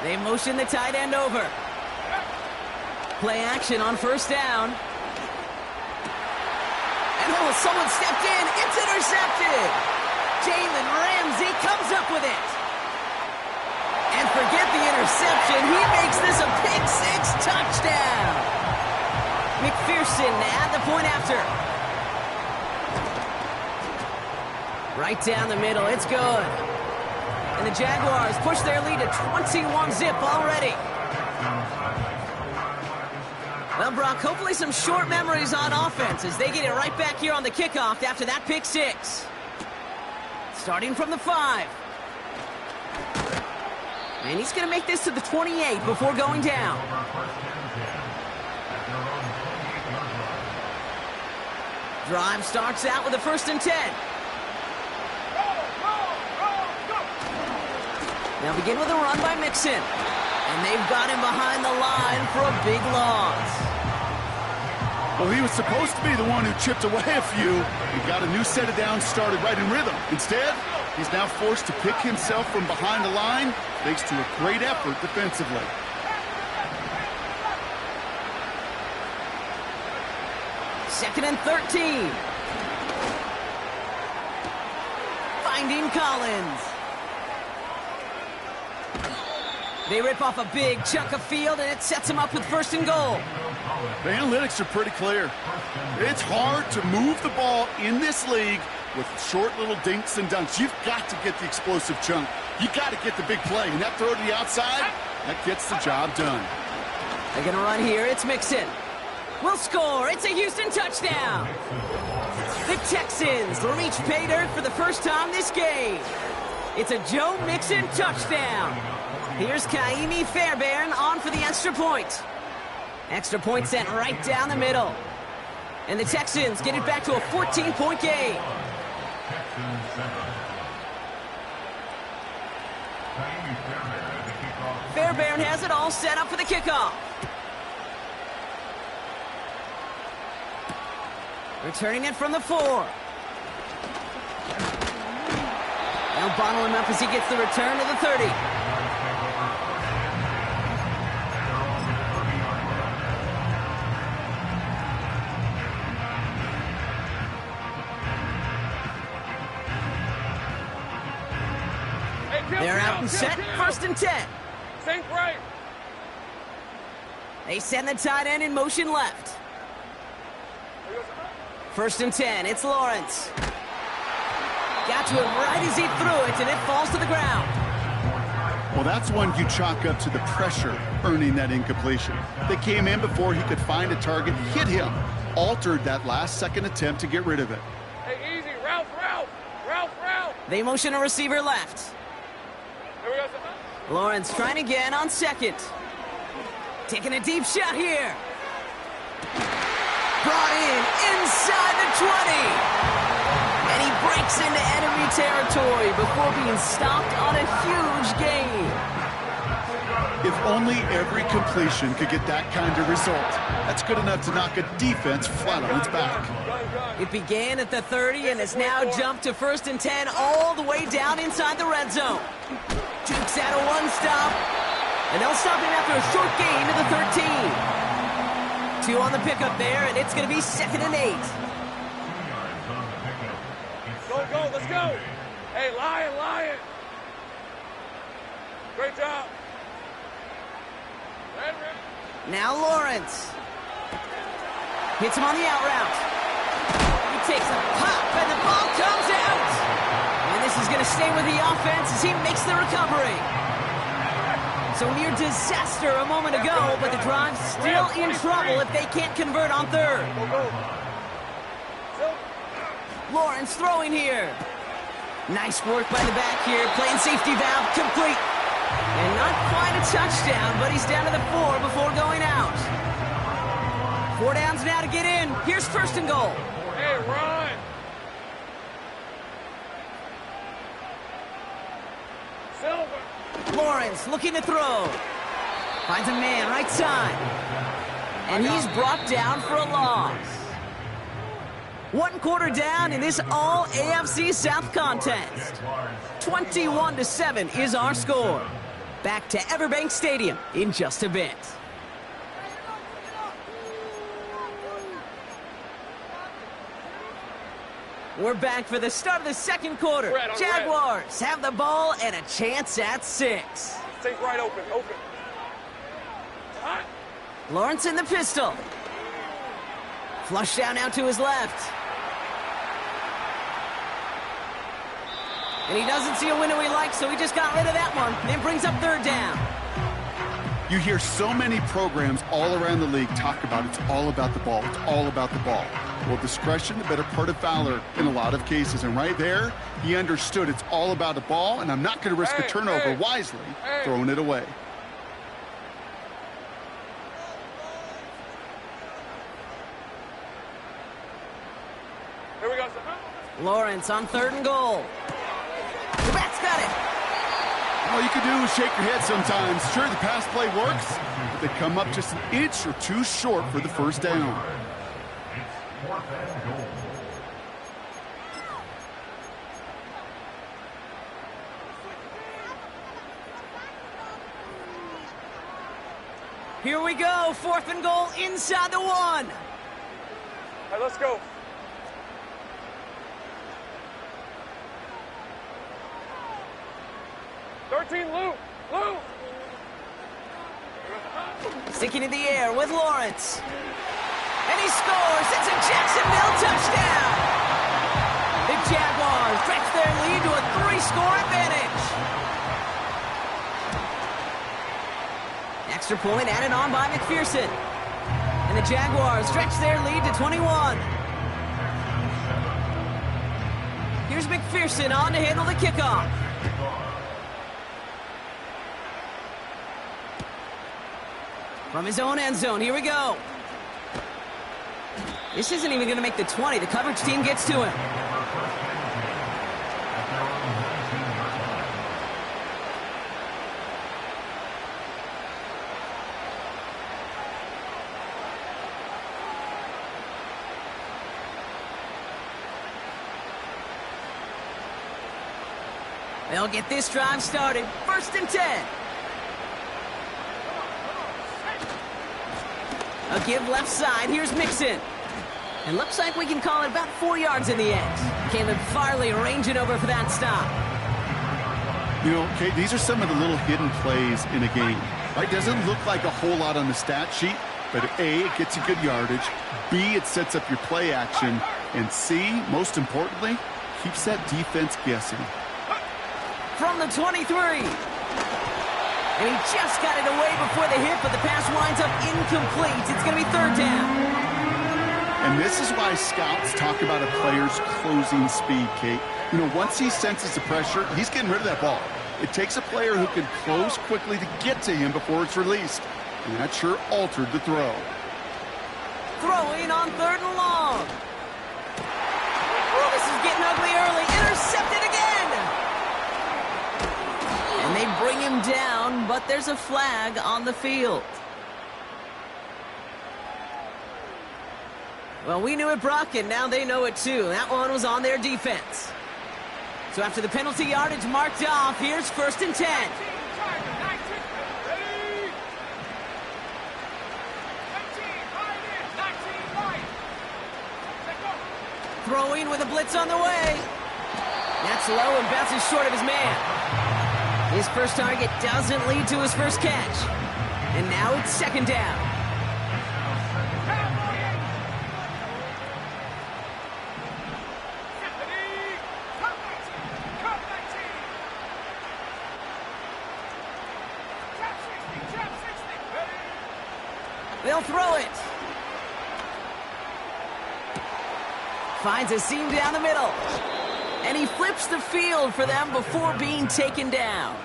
They motion the tight end over. Play action on 1st down. And oh, someone stepped in. It's intercepted. Jalen Ramsey comes up with it. And forget the interception. He makes this a pick 6 touchdown. McPherson at the point after. Right down the middle. It's good. And the Jaguars push their lead to 21-0 already. Well, Brock, hopefully some short memories on offense as they get it right back here on the kickoff after that pick 6. Starting from the 5. And he's going to make this to the 28 before going down. Drive starts out with a 1st and 10. They'll begin with a run by Mixon. And they've got him behind the line for a big loss. Well, he was supposed to be the one who chipped away a few. He got a new set of downs started right in rhythm. Instead, he's now forced to pick himself from behind the line thanks to a great effort defensively. Second and 13. Finding Collins. They rip off a big chunk of field, and it sets them up with 1st and goal. The analytics are pretty clear. It's hard to move the ball in this league with short little dinks and dunks. You've got to get the explosive chunk. You've got to get the big play. And that throw to the outside, that gets the job done. They're going to run here. It's Mixon. Will score. It's a Houston touchdown. The Texans reach pay dirt for the first time this game. It's a Joe Mixon touchdown. Here's Kaimi Fairbairn on for the extra point. Extra point sent right down the middle. And the Texans get it back to a 14-point game. Fairbairn has it all set up for the kickoff. Returning it from the 4. They'll bottle him up as he gets the return to the 30. They're out and set, 1st and 10. Think right. They send the tight end in motion left. 1st and 10, it's Lawrence. Got to him right as he threw it, and it falls to the ground. Well, that's one you chalk up to the pressure earning that incompletion. They came in before he could find a target, hit him, altered that last-second attempt to get rid of it. Hey, easy. Ralph. They motion a receiver left. Here we go, sir. Lawrence trying again on 2nd. Taking a deep shot here. Brought in inside the 20. And he breaks into enemy territory before being stopped on a huge gain. If only every completion could get that kind of result. That's good enough to knock a defense flat on its back. It began at the 30 and has now jumped to 1st and 10 all the way down inside the red zone. Jukes out a one stop, and they'll stop him after a short gain to the 13. 2 on the pickup there, and it's going to be 2nd and 8. Go, let's go. Hey, Lion. Great job. Now Lawrence. Hits him on the out route. He takes a pop, and the ball comes out. And this is going to stay with the offense as he makes the recovery. So near disaster a moment ago, but the drive's still in trouble if they can't convert on 3rd. Lawrence throwing here. Nice work by the back here, playing safety valve complete. And not quite a touchdown, but he's down to the 4 before going out. 4 downs now to get in. Here's 1st and goal. Hey, run. Silver. Lawrence looking to throw. Finds a man right side. And he's brought down for a loss. 1 quarter down in this all AFC South contest. 21-7 is our score. Back to Everbank Stadium in just a bit. We're back for the start of the 2nd quarter. Jaguars have the ball and a chance at 6. Take right open. Hot. Lawrence in the pistol. Flush down now to his left. And he doesn't see a window he likes, so he just got rid of that one. Then brings up 3rd down. You hear so many programs all around the league talk about it's all about the ball. It's all about the ball. Well, discretion, the better part of valor in a lot of cases. And right there, he understood it's all about the ball, and I'm not going to risk a turnover wisely, throwing it away. Here we go. Lawrence on 3rd and goal. The back's got it. All you can do is shake your head sometimes. Sure, the pass play works, but they come up just an inch or 2 short for the 1st down. Here we go. 4th and goal inside the 1. All right, let's go. Luke. Sticking in the air with Lawrence. And he scores. It's a Jacksonville touchdown. The Jaguars stretch their lead to a 3-score advantage. Extra point added on by McPherson. And the Jaguars stretch their lead to 21. Here's McPherson on to handle the kickoff. From his own end zone, here we go. This isn't even going to make the 20. The coverage team gets to him. They'll get this drive started. 1st and 10. A give left side. Here's Mixon. And looks like we can call it about 4 yards in the end. Caleb Farley arranging over for that stop. You know, Kate, these are some of the little hidden plays in a game. Right? Doesn't look like a whole lot on the stat sheet, but A, it gets you good yardage. B, it sets up your play action. And C, most importantly, keeps that defense guessing. From the 23. And he just got it away before the hit, but the pass winds up incomplete. It's going to be 3rd down. And this is why scouts talk about a player's closing speed, Kate. You know, once he senses the pressure, he's getting rid of that ball. It takes a player who can close quickly to get to him before it's released. And that sure altered the throw. Throwing on 3rd and long. Oh, this is getting ugly early. Intercepted again. And they bring him down, but there's a flag on the field. Well, we knew it, Brock, and now they know it too. That one was on their defense. So after the penalty yardage marked off, here's 1st and 10. Throwing with a blitz on the way. That's low and bounces short of his man. His first target doesn't lead to his first catch. And now it's 2nd down. They'll throw it. Finds a seam down the middle. And he flips the field for them before being taken down.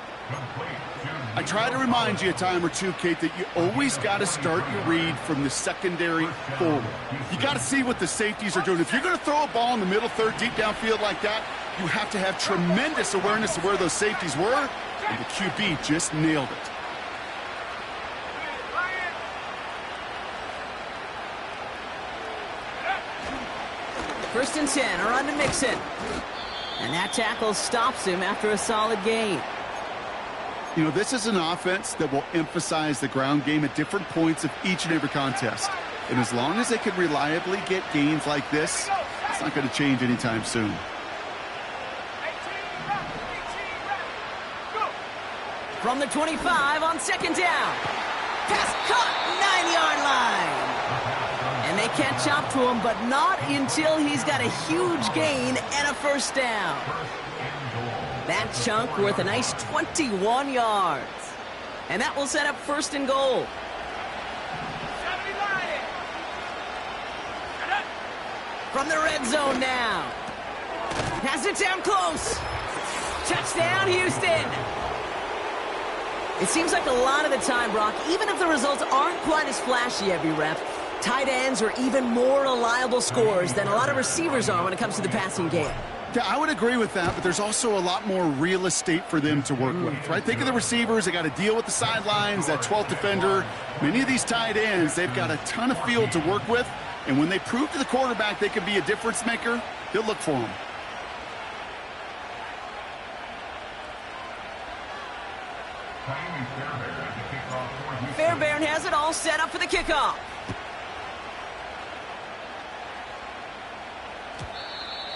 I try to remind you a time or two, Kate, that you always got to start your read from the secondary forward. You got to see what the safeties are doing. If you're going to throw a ball in the middle third, deep downfield like that, you have to have tremendous awareness of where those safeties were, and the QB just nailed it. First and 10, a run to Mixon. And that tackle stops him after a solid gain. You know, this is an offense that will emphasize the ground game at different points of each and every contest. And as long as they can reliably get gains like this, it's not going to change anytime soon. From the 25 on 2nd down. Pass caught, 9-yard line. And they catch up to him, but not until he's got a huge gain and a first down. That chunk worth a nice 21 yards. And that will set up 1st and goal. From the red zone now. Has it down close. Touchdown, Houston. It seems like a lot of the time, Brock, even if the results aren't quite as flashy every rep, tight ends are even more reliable scorers than a lot of receivers are when it comes to the passing game. Yeah, I would agree with that, but there's also a lot more real estate for them to work with, right? Think of the receivers. They got to deal with the sidelines, that 12th defender. Many of these tight ends, they've got a ton of field to work with, and when they prove to the quarterback they can be a difference maker, he'll look for them. Fairbairn has it all set up for the kickoff.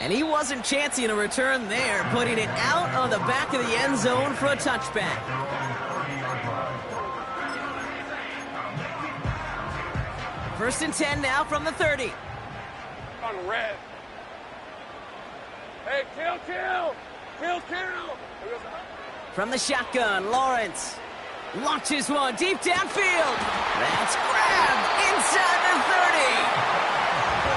And he wasn't chancing a return there, putting it out of the back of the end zone for a touchback. First and 10 now from the 30. On red. Hey, kill! From the shotgun, Lawrence launches one deep downfield. That's grabbed inside the 30.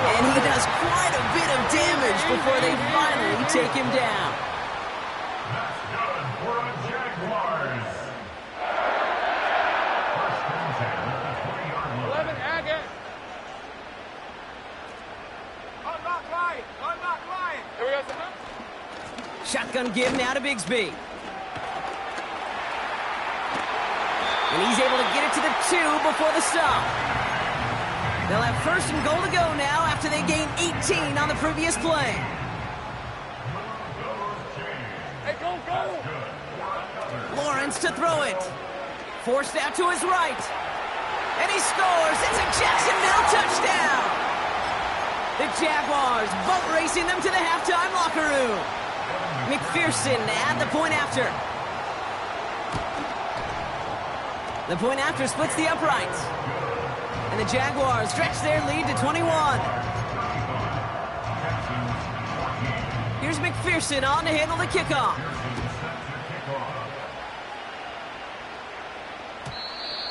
And he does quite a bit of damage before they finally take him down. That's good for the Jaguars. First and 10 at the 20-yard line. 11 Agate. Unlock line. Here we go. Shotgun give now to Bigsby. And he's able to get it to the 2 before the stop. They'll have 1st and goal to go now after they gain 18 on the previous play. Hey, go! Lawrence to throw it. Forced out to his right. And he scores. It's a Jacksonville touchdown. The Jaguars boat racing them to the halftime locker room. McPherson at the point after. The point after splits the uprights. And the Jaguars stretch their lead to 21. Here's McPherson on to handle the kickoff.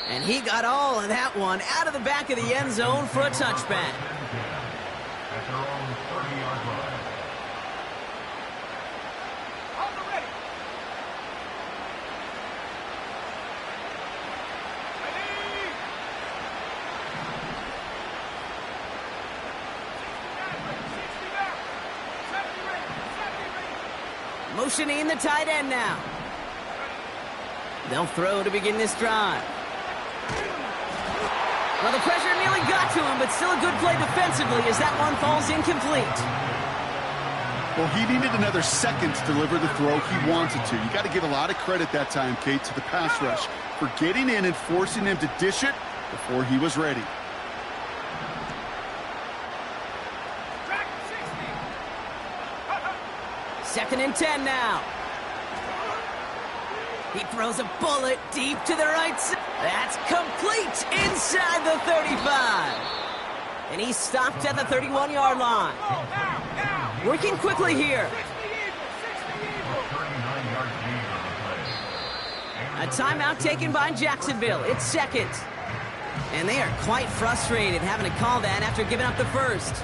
And he got all of that one out of the back of the end zone for a touchback. At their own 30-yard line. Motioning the tight end now. They'll throw to begin this drive. Well, the pressure nearly got to him, but still a good play defensively as that one falls incomplete. Well, he needed another second to deliver the throw he wanted to. You got to give a lot of credit that time, Kate, to the pass rush for getting in and forcing him to dish it before he was ready. Second and 10 now. He throws a bullet deep to the right side. That's complete inside the 35. And he's stopped at the 31-yard line. Working quickly here. A timeout taken by Jacksonville. It's second. And they are quite frustrated having to call that after giving up the first.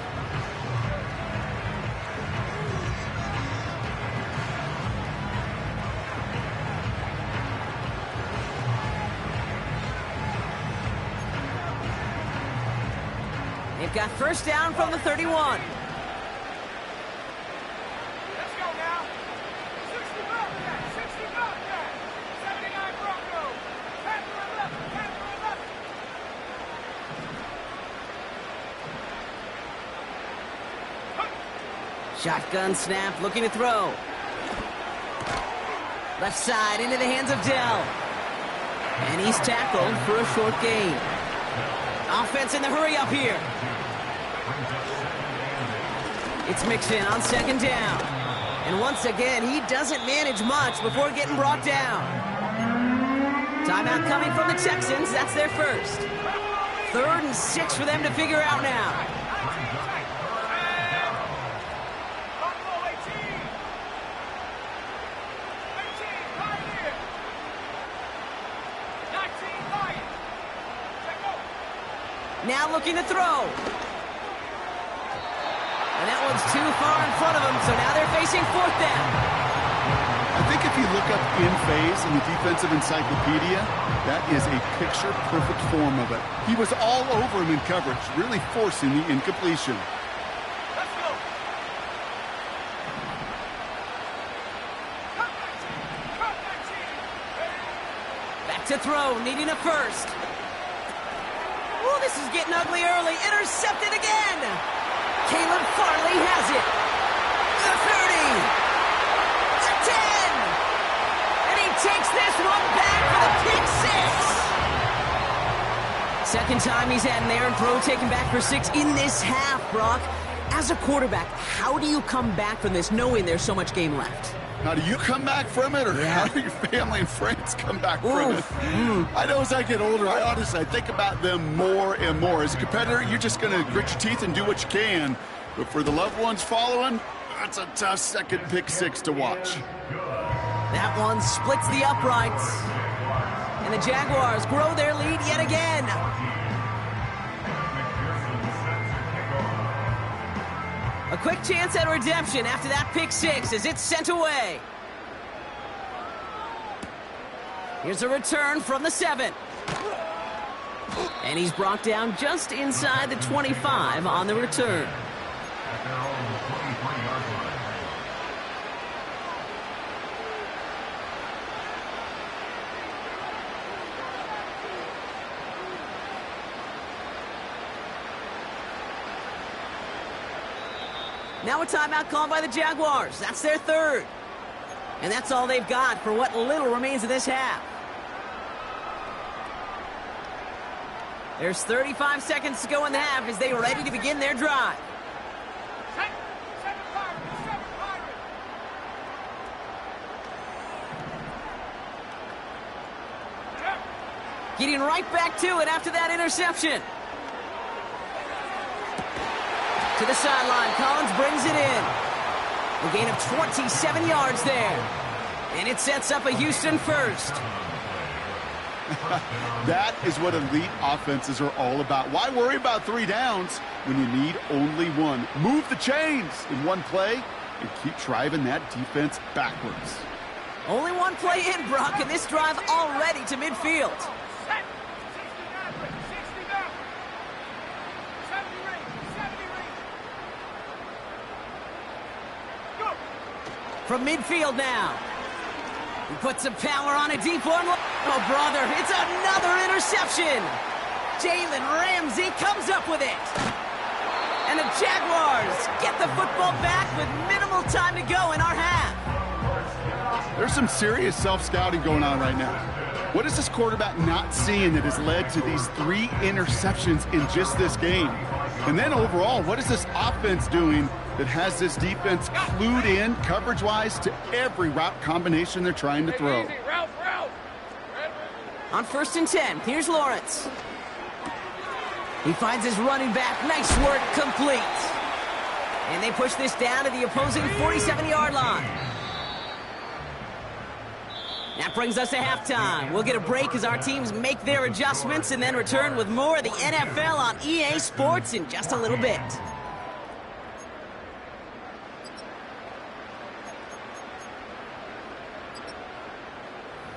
They've got first down from the 31. Let's go now. 60 Bobcat, 60 Bobcat, 79 Broncos. Panther 11, Panther 11. Shotgun snap, looking to throw. Left side into the hands of Dell. And he's tackled for a short gain. Offense in the hurry up here. It's Mixon on second down. And once again, he doesn't manage much before getting brought down. Timeout coming from the Texans. That's their first. 3rd and 6 for them to figure out now. Now looking to throw. And that one's too far in front of them, so now they're facing 4th down. I think if you look up in phase in the defensive encyclopedia, that is a picture-perfect form of it. He was all over him in coverage, really forcing the incompletion. Let's go. Back to throw, needing a first. Oh, this is getting ugly early. Intercepted again. Caleb Farley has it. The 30. The 10. And he takes this one back for the pick 6. Second time he's had an errant throw taken back for 6 in this half, Brock. As a quarterback, how do you come back from this knowing there's so much game left? How do you come back from it, or how do your family and friends come back from it? I know as I get older, I think about them more and more. As a competitor, you're just going to grit your teeth and do what you can. But for the loved ones following, that's a tough second pick 6 to watch. That one splits the uprights. And the Jaguars grow their lead yet again. A quick chance at redemption after that pick 6 as it's sent away. Here's a return from the 7. And he's brought down just inside the 25 on the return. Now a timeout called by the Jaguars. That's their 3rd. And that's all they've got for what little remains of this half. There's 35 seconds to go in the half as they are ready to begin their drive. Getting right back to it after that interception. To the sideline, Collins brings it in. A gain of 27 yards there. And it sets up a Houston first. That is what elite offenses are all about. Why worry about 3 downs when you need only 1? Move the chains in one play and keep driving that defense backwards. Only 1 play in, Brock, and this drive already to midfield. From midfield now. He puts some power on a deep one. Oh, brother, it's another interception. Jalen Ramsey comes up with it. And the Jaguars get the football back with minimal time to go in our half. There's some serious self-scouting going on right now. What is this quarterback not seeing that has led to these 3 interceptions in just this game? And then overall, what is this offense doing that has this defense clued in coverage-wise to every route combination they're trying to throw? On 1st and 10, here's Lawrence. He finds his running back. Nice work, complete. And they push this down to the opposing 47-yard line. That brings us to halftime. We'll get a break as our teams make their adjustments and then return with more of the NFL on EA Sports in just a little bit.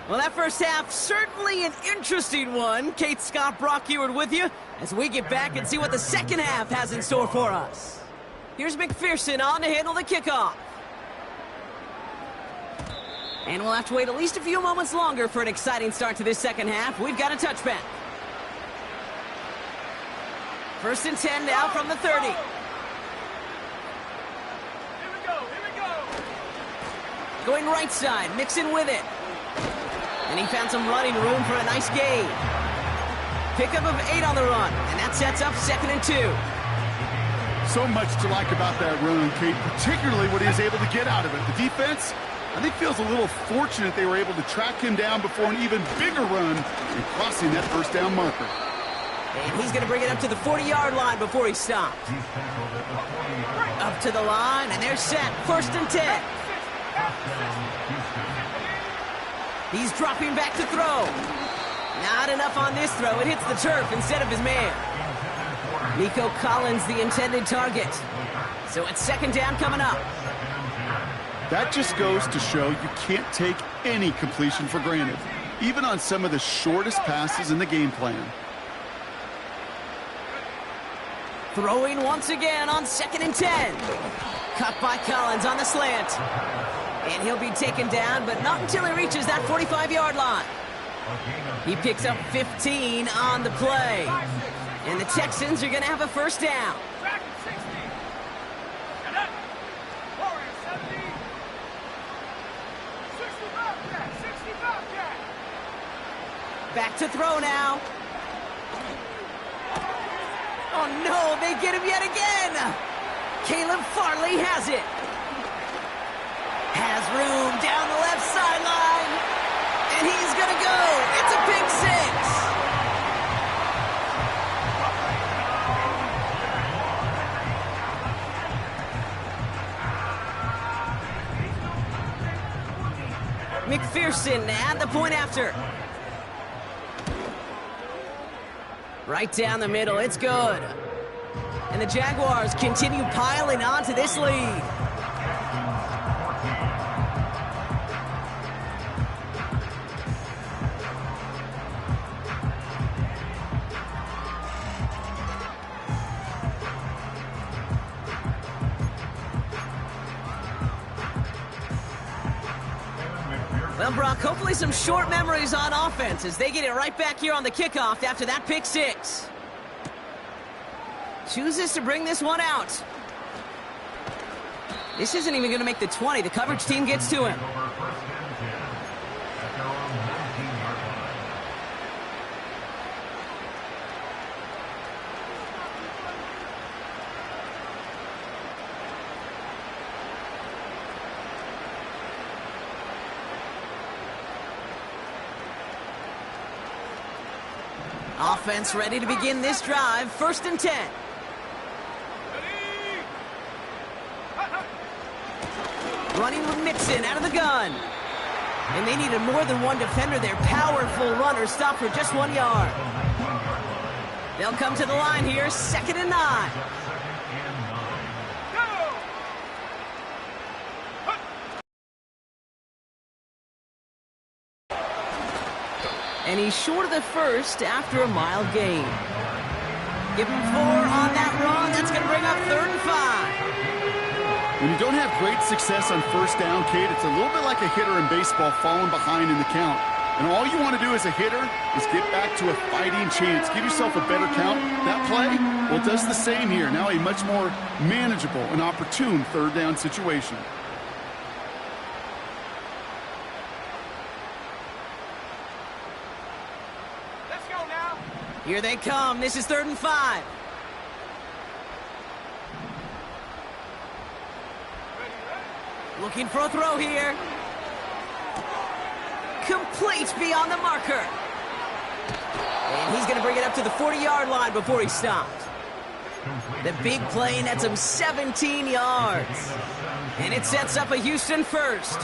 Well, that first half, certainly an interesting one. Kate Scott, Brock Eward with you as we get back and see what the second half has in store for us. Here's McPherson on to handle the kickoff. And we'll have to wait at least a few moments longer for an exciting start to this second half. We've got a touchback. 1st and 10 now from the 30. Here we go. Going right side, Mixon with it. And he found some running room for a nice gain. Pickup of 8 on the run, and that sets up 2nd and 2. So much to like about that run, Kate, particularly what he was able to get out of it. The defense, I think, feels a little fortunate they were able to track him down before an even bigger run and crossing that first down marker. And he's going to bring it up to the 40-yard line before he stops. Up to the line, and they're set. 1st and 10. He's dropping back to throw. Not enough on this throw. It hits the turf instead of his man. Nico Collins, the intended target. So it's 2nd down coming up. That just goes to show you can't take any completion for granted, even on some of the shortest passes in the game plan. Throwing once again on 2nd and 10. Cut by Collins on the slant. And he'll be taken down, but not until he reaches that 45-yard line. He picks up 15 on the play. And the Texans are going to have a 1st down. Back to throw now. Oh, no, they get him yet again. Caleb Farley has it. Has room down the left sideline. And he's going to go. It's a big 6. McPherson at the point after. Right down the middle, it's good. And the Jaguars continue piling on to this lead. Well, Brock, hopefully some short memories on offense as they get it right back here on the kickoff after that pick 6. Chooses to bring this one out. This isn't even going to make the 20. The coverage team gets to him. Offense ready to begin this drive. 1st and 10. Running with Mixon out of the gun. And they needed more than one defender. Their powerful runner stopped for just 1 yard. They'll come to the line here. 2nd and 9. And he's short of the 1st after a mild gain. Give him 4 on that run. That's going to bring up 3rd and 5. When you don't have great success on first down, Kate, it's a little bit like a hitter in baseball falling behind in the count. And all you want to do as a hitter is get back to a fighting chance. Give yourself a better count. That play, well, it does the same here. Now a much more manageable and opportune third down situation. Let's go now. Here they come. This is 3rd and 5. Looking for a throw here. Complete beyond the marker. And he's going to bring it up to the 40-yard line before he stopped. The big play nets him 17 yards. And it sets up a Houston first.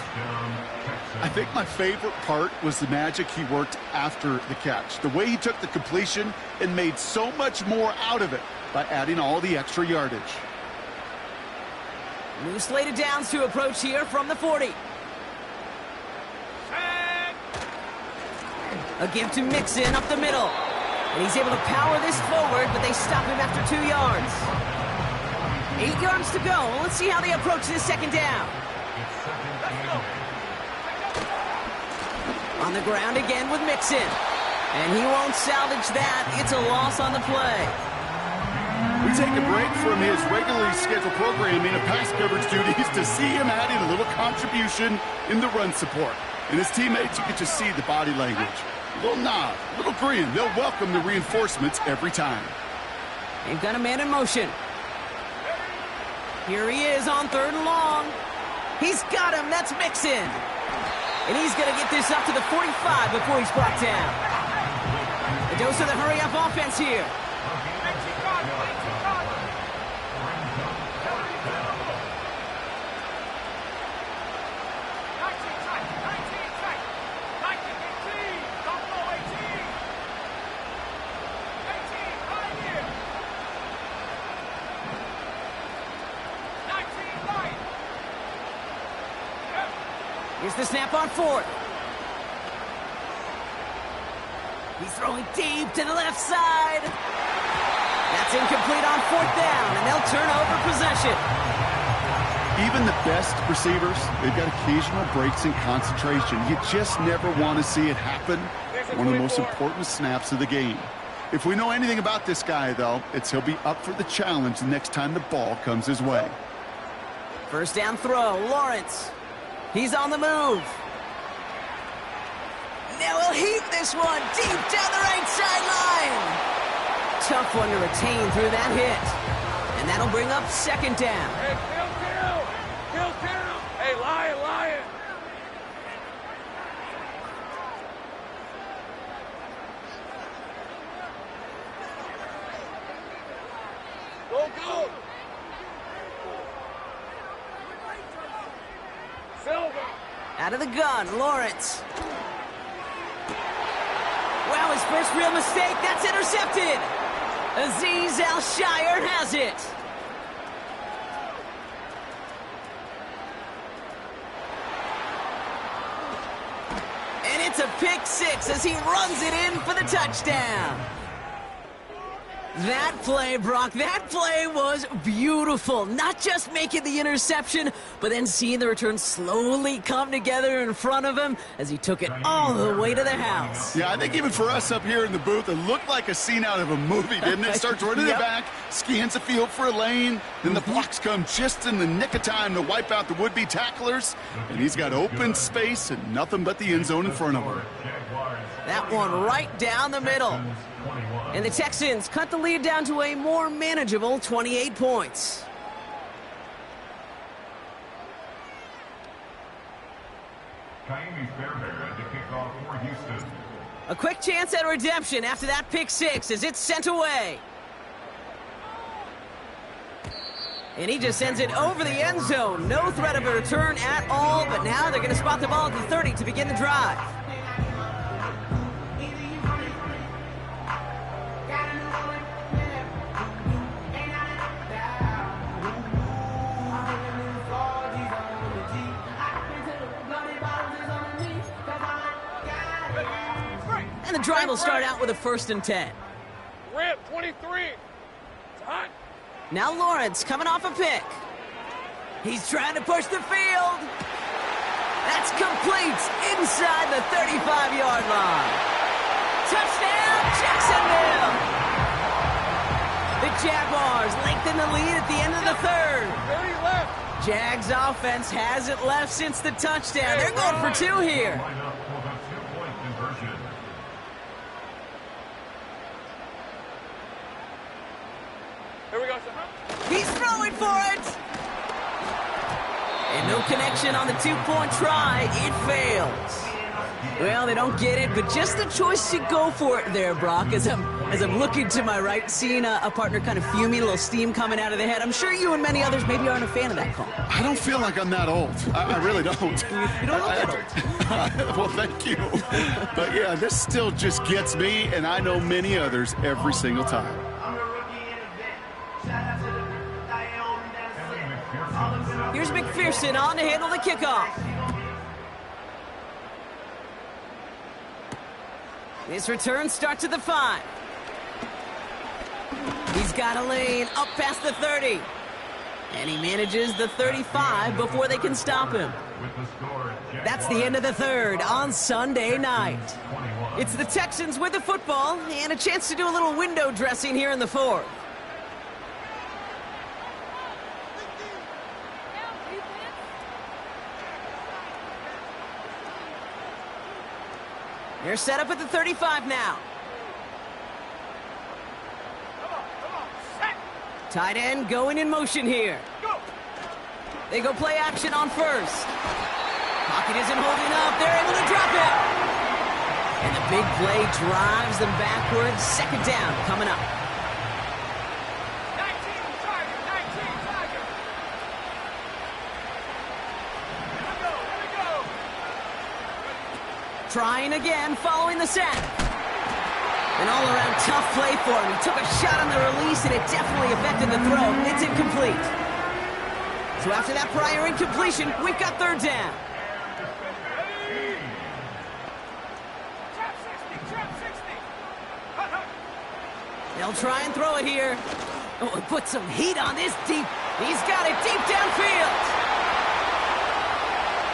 I think my favorite part was the magic he worked after the catch. The way he took the completion and made so much more out of it by adding all the extra yardage. New slated downs to approach here from the 40. A give to Mixon up the middle. And he's able to power this forward, but they stop him after 2 yards. 8 yards to go. Let's see how they approach this second down. On the ground again with Mixon. And he won't salvage that. It's a loss on the play. We take a break from his regularly scheduled programming of pass coverage duties to see him adding a little contribution in the run support. And his teammates, you can just see the body language. A little nod, a little grin. They'll welcome the reinforcements every time. They've got a man in motion. Here he is on 3rd and long. He's got him. That's Mixon. And he's going to get this up to the 45 before he's brought down. A dose of the hurry-up offense here. Here's the snap on 4th. He's throwing deep to the left side. That's incomplete on 4th down, and they'll turn over possession. Even the best receivers, they've got occasional breaks in concentration. You just never want to see it happen. One of the most important snaps of the game. If we know anything about this guy, though, it's he'll be up for the challenge the next time the ball comes his way. First down throw, Lawrence. He's on the move. Now he'll heave this one deep down the right sideline. Tough one to retain through that hit. And that'll bring up 2nd down. Hey, kill. Hey, Lion. Go. Silver. Out of the gun, Lawrence. Wow, his first real mistake. That's intercepted. Azeez Al-Shaair has it. And it's a pick 6 as he runs it in for the touchdown. That play, Brock, that play was beautiful. Not just making the interception, but then seeing the return slowly come together in front of him as he took it all the way to the house. Yeah, I think even for us up here in the booth, it looked like a scene out of a movie, didn't it? Starts running it back, scans the field for a lane, then the blocks come just in the nick of time to wipe out the would-be tacklers, and he's got open space and nothing but the end zone in front of him. That one right down the middle. And the Texans cut the lead down to a more manageable 28 points. Kaimi Fairbairn to kick off for Houston. A quick chance at redemption after that pick 6 as it's sent away. And he just sends it over the end zone. No threat of a return at all, but now they're going to spot the ball at the 30 to begin the drive. And the drive will start out with a 1st and 10. Rip, 23. It's hot. Now Lawrence coming off a pick. He's trying to push the field. That's complete inside the 35-yard line. Touchdown, Jacksonville! The Jaguars lengthen the lead at the end of the third. 30 left. Jags offense hasn't left since the touchdown. They're going for two here. Line up for the two-point conversion. Here we go, sir. He's throwing for it. And no connection on the two-point try. It fails. Well, they don't get it, but just the choice to go for it there, Brock, as I'm looking to my right, seeing a partner kind of fuming, a little steam coming out of the head. I'm sure you and many others maybe aren't a fan of that call. I don't feel like I'm that old. I really don't. You don't look that old. Well, thank you. But, yeah, this still just gets me, and I know many others every single time. Here's McPherson on to handle the kickoff. This return starts at the 5. He's got a lane up past the 30. And he manages the 35 before they can stop him. That's the end of the third on Sunday night. It's the Texans with the football and a chance to do a little window dressing here in the fourth. They're set up at the 35 now. Tight end going in motion here. They go play action on first. Pocket isn't holding up. They're able to drop it. And the big play drives them backwards. Second down coming up. 19 Tiger. Here we go. Trying again following the sack. An all-around tough play for him. He took a shot on the release, and it definitely affected the throw. It's incomplete. So after that prior incompletion, we've got third down. They'll try and throw it here. Oh, and put some heat on this deep. He's got it deep downfield.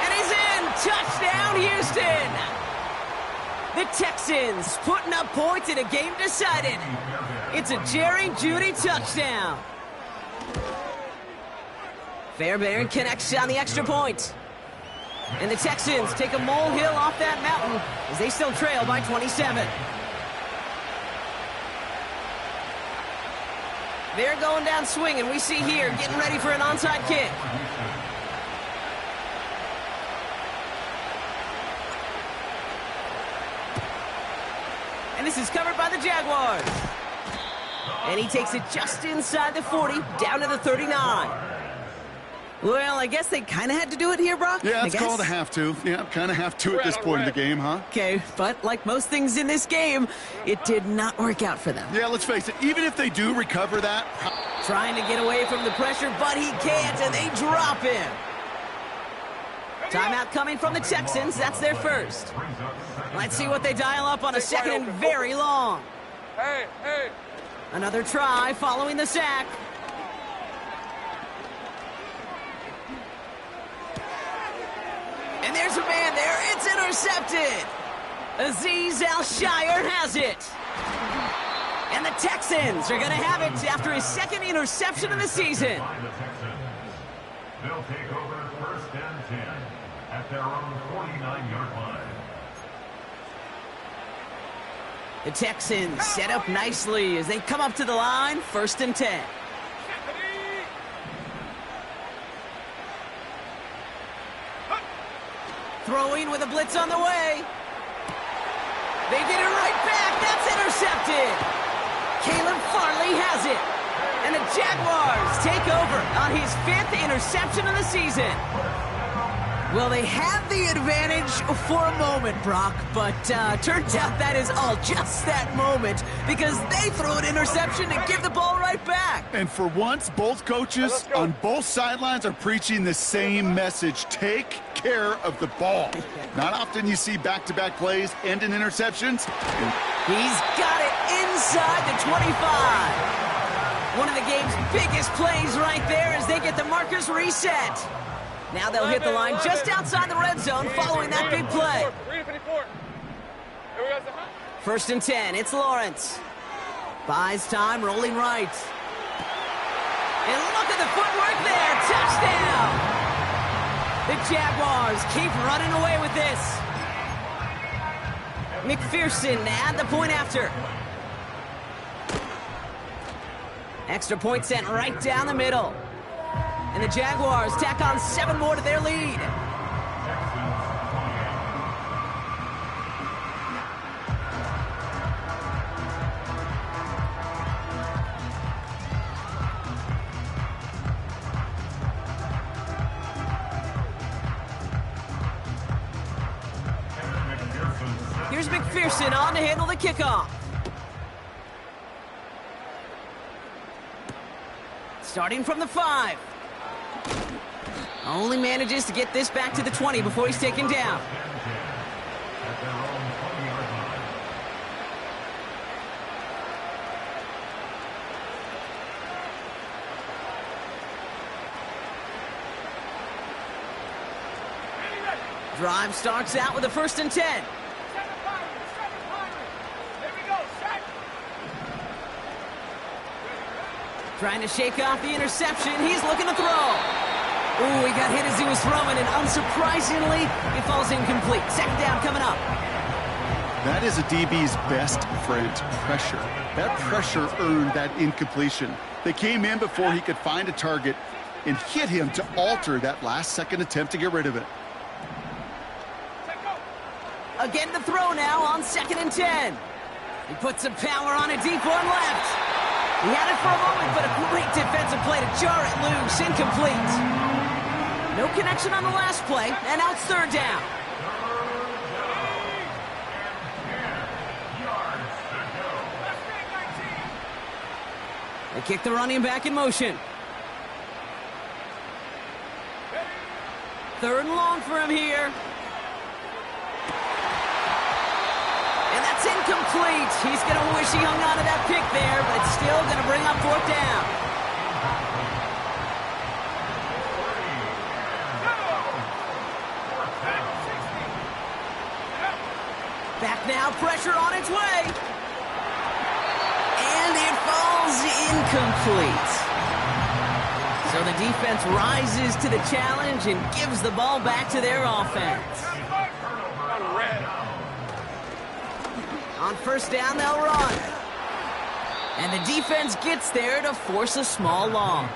And he's in. Touchdown, Houston. The Texans putting up points in a game decided. It's a Jerry Jeudy touchdown. Fairbairn connects on the extra point. And the Texans take a molehill off that mountain as they still trail by 27. They're going down swinging. We see here getting ready for an onside kick. And this is covered by the Jaguars. And he takes it just inside the 40, down to the 39. Well, I guess they kind of had to do it here, Brock. Yeah, it's called a have to. Yeah, kind of have to at this point in the game, huh? Okay, but like most things in this game, it did not work out for them. Yeah, let's face it, even if they do recover that. Trying to get away from the pressure, but he can't, and they drop him. Timeout coming from the Texans. That's their first. Let's see what they dial up on a second and very long. Hey. Another try following the sack. And there's a man there. It's intercepted. Azeez Al-Shaair has it. And the Texans are going to have it after his second interception of the season. They'll take over first and 10 at their own 49-yard line. The Texans set up nicely as they come up to the line, first and 10. Throwing with a blitz on the way. They get it right back. That's intercepted. Caleb Farley has it. And the Jaguars take over on his 5th interception of the season. Well, they had the advantage for a moment, Brock, but turns out that is all just that moment because they throw an interception and give the ball right back. And for once, both coaches on both sidelines are preaching the same message. Take care of the ball. Not often you see back-to-back plays end in interceptions. He's got it inside the 25. One of the game's biggest plays right there as they get the markers reset. Now they'll hit the line just outside the red zone following that big play. First and 10, it's Lawrence. Buys time, rolling right. And look at the footwork there, touchdown! The Jaguars keep running away with this. McPherson at the point after. Extra point sent right down the middle. And the Jaguars tack on 7 more to their lead. Here's McPherson on to handle the kickoff. Starting from the 5. Only manages to get this back to the 20 before he's taken down. Drive starts out with a first and 10. Trying to shake off the interception. He's looking to throw. Ooh, he got hit as he was throwing, and unsurprisingly, he falls incomplete. Second down coming up. That is a DB's best friend, pressure. That pressure earned that incompletion. They came in before he could find a target and hit him to alter that last-second attempt to get rid of it. Again to throw now on 2nd and 10. He puts some power on a deep one left. He had it for a moment, but a great defensive play to jar it loose. Incomplete. No connection on the last play, and now it's 3rd down. They kick the running back in motion. 3rd and long for him here. And that's incomplete. He's going to wish he hung on to that pick there, but it's still going to bring up 4th down. Back now, pressure on its way. And it falls incomplete. So the defense rises to the challenge and gives the ball back to their offense. On 1st down, they'll run. And the defense gets there to force a small loss.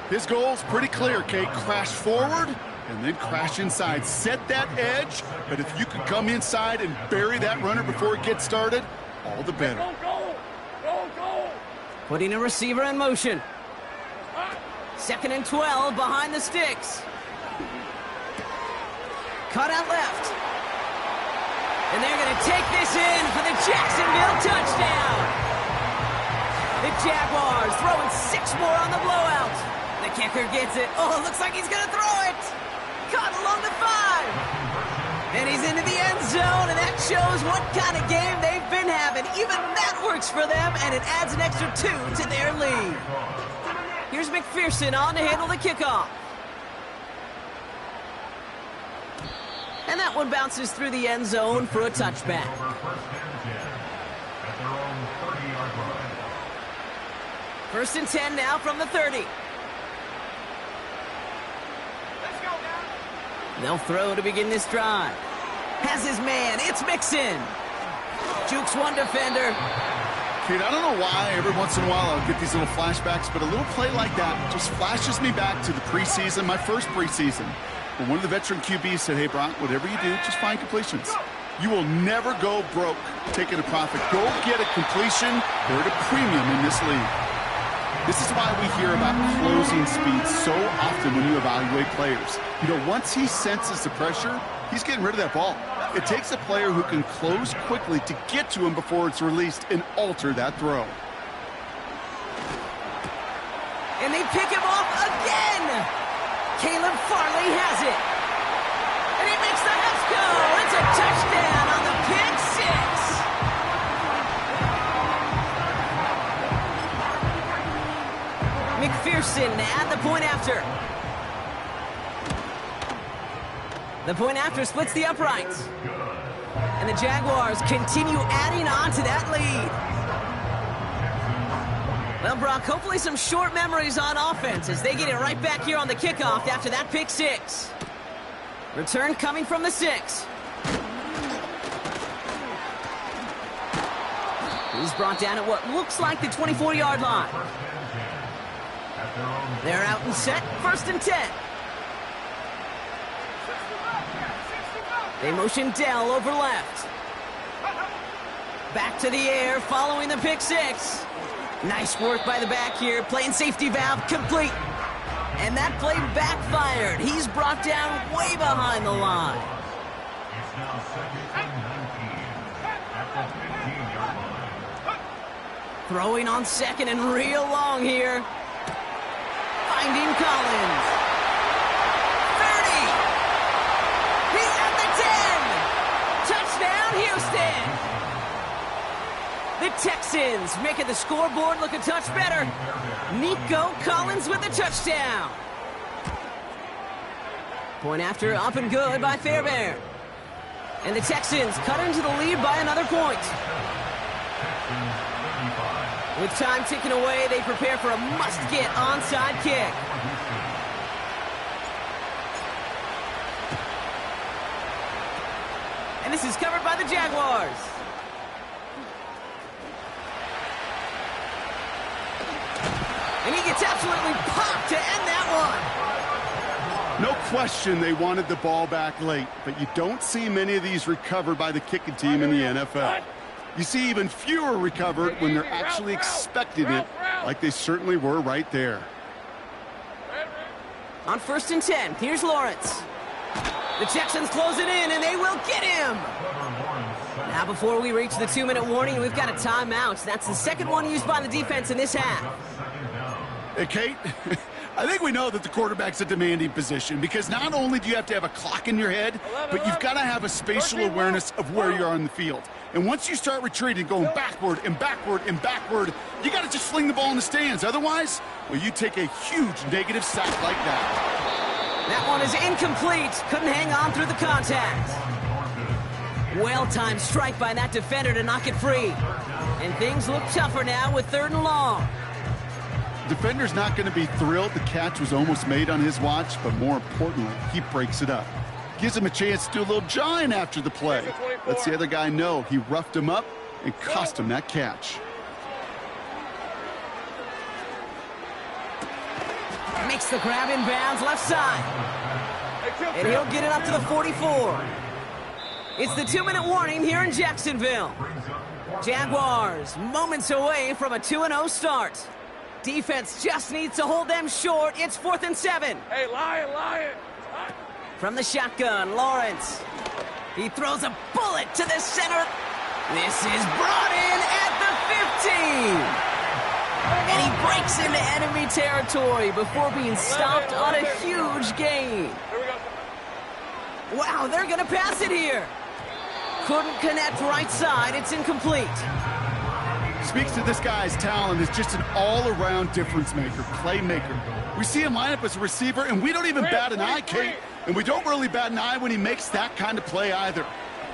His goal's pretty clear, Kate. Crash forward and then crash inside. Set that edge, but if you can come inside and bury that runner before it gets started, all the better. Putting a receiver in motion. 2nd and 12 behind the sticks. Cut out left. And they're going to take this in for the Jacksonville touchdown. The Jaguars throwing 6 more on the blowout. The kicker gets it. Oh, it looks like he's going to throw it. Caught along the 5. And he's into the end zone, and that shows what kind of game they've been having. Even that works for them, and it adds an extra 2 to their lead. Here's McPherson on to handle the kickoff. And that one bounces through the end zone for a touchback. First and 10 now from the 30. They'll throw to begin this drive. Has his man, it's Mixon. Jukes one defender. Kate, I don't know why every once in a while I'll get these little flashbacks, but a little play like that just flashes me back to the preseason, my first preseason. When one of the veteran QBs said, hey, Brock, whatever you do, just find completions. You will never go broke taking a profit. Go get a completion. They're at a premium in this league. This is why we hear about closing speed so often when you evaluate players. You know, once he senses the pressure, he's getting rid of that ball. It takes a player who can close quickly to get to him before it's released and alter that throw. And they pick him off again. Caleb Farley has it. And he makes the Huffs go. It's a touchdown on the pick 6. McPherson at the point after. The point after splits the uprights. And the Jaguars continue adding on to that lead. Well, Brock, hopefully some short memories on offense as they get it right back here on the kickoff after that pick six. Return coming from the 6. He's brought down at what looks like the 24-yard line. They're out and set, 1st and 10. They motion Dell over left. Back to the air following the pick six. Nice work by the back here, playing safety valve complete. And that play backfired. He's brought down way behind the line. It's now 2nd and 19 at the 15-yard line. Throwing on 2nd and real long here. Finding Collins. 30. He's at the 10. Touchdown, Houston. The Texans making the scoreboard look a touch better. Nico Collins with the touchdown. Point after, up and good by Fairbairn. And the Texans cut into the lead by another point. With time ticking away, they prepare for a must-get onside kick. And this is covered by the Jaguars. And he gets absolutely popped to end that one. No question they wanted the ball back late, but you don't see many of these recovered by the kicking team in the NFL. You see even fewer recovered when they're actually expecting it, like they certainly were right there. On 1st and 10, here's Lawrence. The Texans close it in, and they will get him. Now, before we reach the 2-minute warning, we've got a timeout. That's the second one used by the defense in this half. Hey, Kate, I think we know that the quarterback's a demanding position because not only do you have to have a clock in your head, but you've got to have a spatial awareness of where you are on the field. And once you start retreating, going backward and backward and backward, you got to just fling the ball in the stands. Otherwise, well, you take a huge negative sack like that. That one is incomplete. Couldn't hang on through the contact. Well-timed strike by that defender to knock it free. And things look tougher now with 3rd and long. Defender's not going to be thrilled the catch was almost made on his watch, but more importantly, he breaks it up. Gives him a chance to do a little jawing after the play. Lets the other guy know he roughed him up and cost him that catch. Makes the grab in bounds left side. And he'll get it up to the 44. It's the 2-minute warning here in Jacksonville. Jaguars moments away from a 2-0 start. Defense just needs to hold them short. It's 4th and 7. Hey, Lion. From the shotgun, Lawrence. He throws a bullet to the center. This is brought in at the 15. And he breaks into enemy territory before being stopped on a huge gain. Wow, they're going to pass it here. Couldn't connect right side. It's incomplete. Speaks to this guy's talent as just an all-around difference maker, playmaker. We see him line up as a receiver, and we don't even bat an eye, Kate. And we don't really bat an eye when he makes that kind of play either.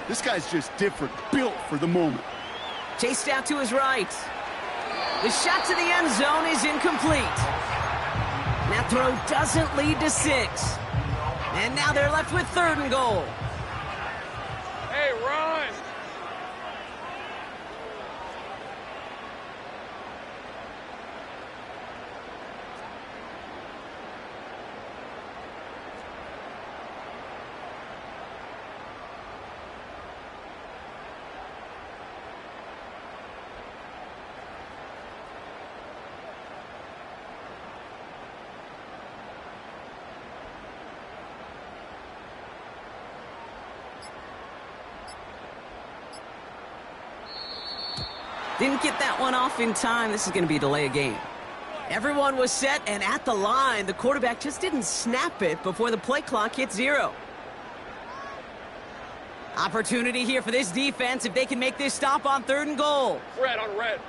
This guy's just different, built for the moment. Chased out to his right. The shot to the end zone is incomplete. That throw doesn't lead to 6. And now they're left with 3rd and goal. Hey, run! Didn't get that one off in time. This is going to be a delay of game. Everyone was set and at the line. The quarterback just didn't snap it before the play clock hit 0. Opportunity here for this defense if they can make this stop on 3rd and goal. Red on red.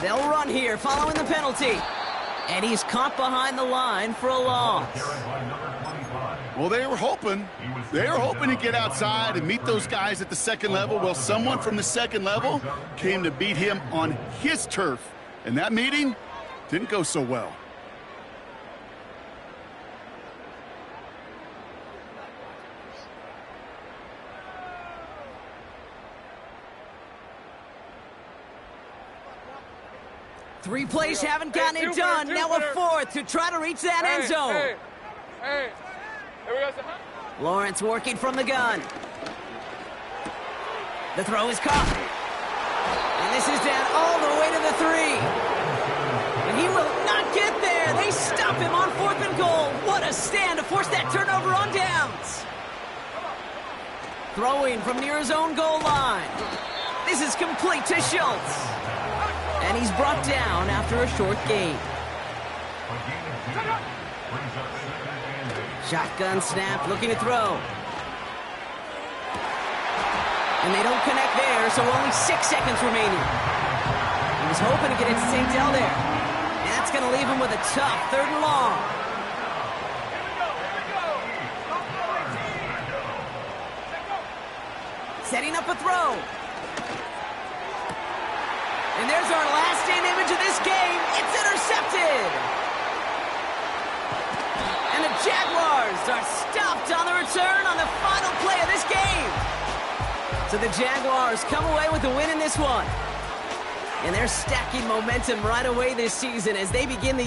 They'll run here following the penalty. And he's caught behind the line for a loss. Well, they were hoping to get outside and meet those guys at the second level. Well, someone from the second level came to beat him on his turf. And that meeting didn't go so well. Three plays haven't gotten it done. Now a fourth to try to reach that end zone. Hey. Here we go. Lawrence working from the gun. The throw is caught. And this is down all the way to the 3. And he will not get there. They stop him on 4th and goal. What a stand to force that turnover on downs. Throwing from near his own goal line. This is complete to Schultz. And he's brought down after a short gain. Shotgun snap, looking to throw. And they don't connect there, so only 6 seconds remaining. He was hoping to get it to St. Del there. And that's going to leave him with a tough 3rd and long. Setting up a throw. And there's our last stand image of this game. It's intercepted. And the Jaguars are stopped on the return on the final play of this game. So the Jaguars come away with the win in this one. And they're stacking momentum right away this season as they begin the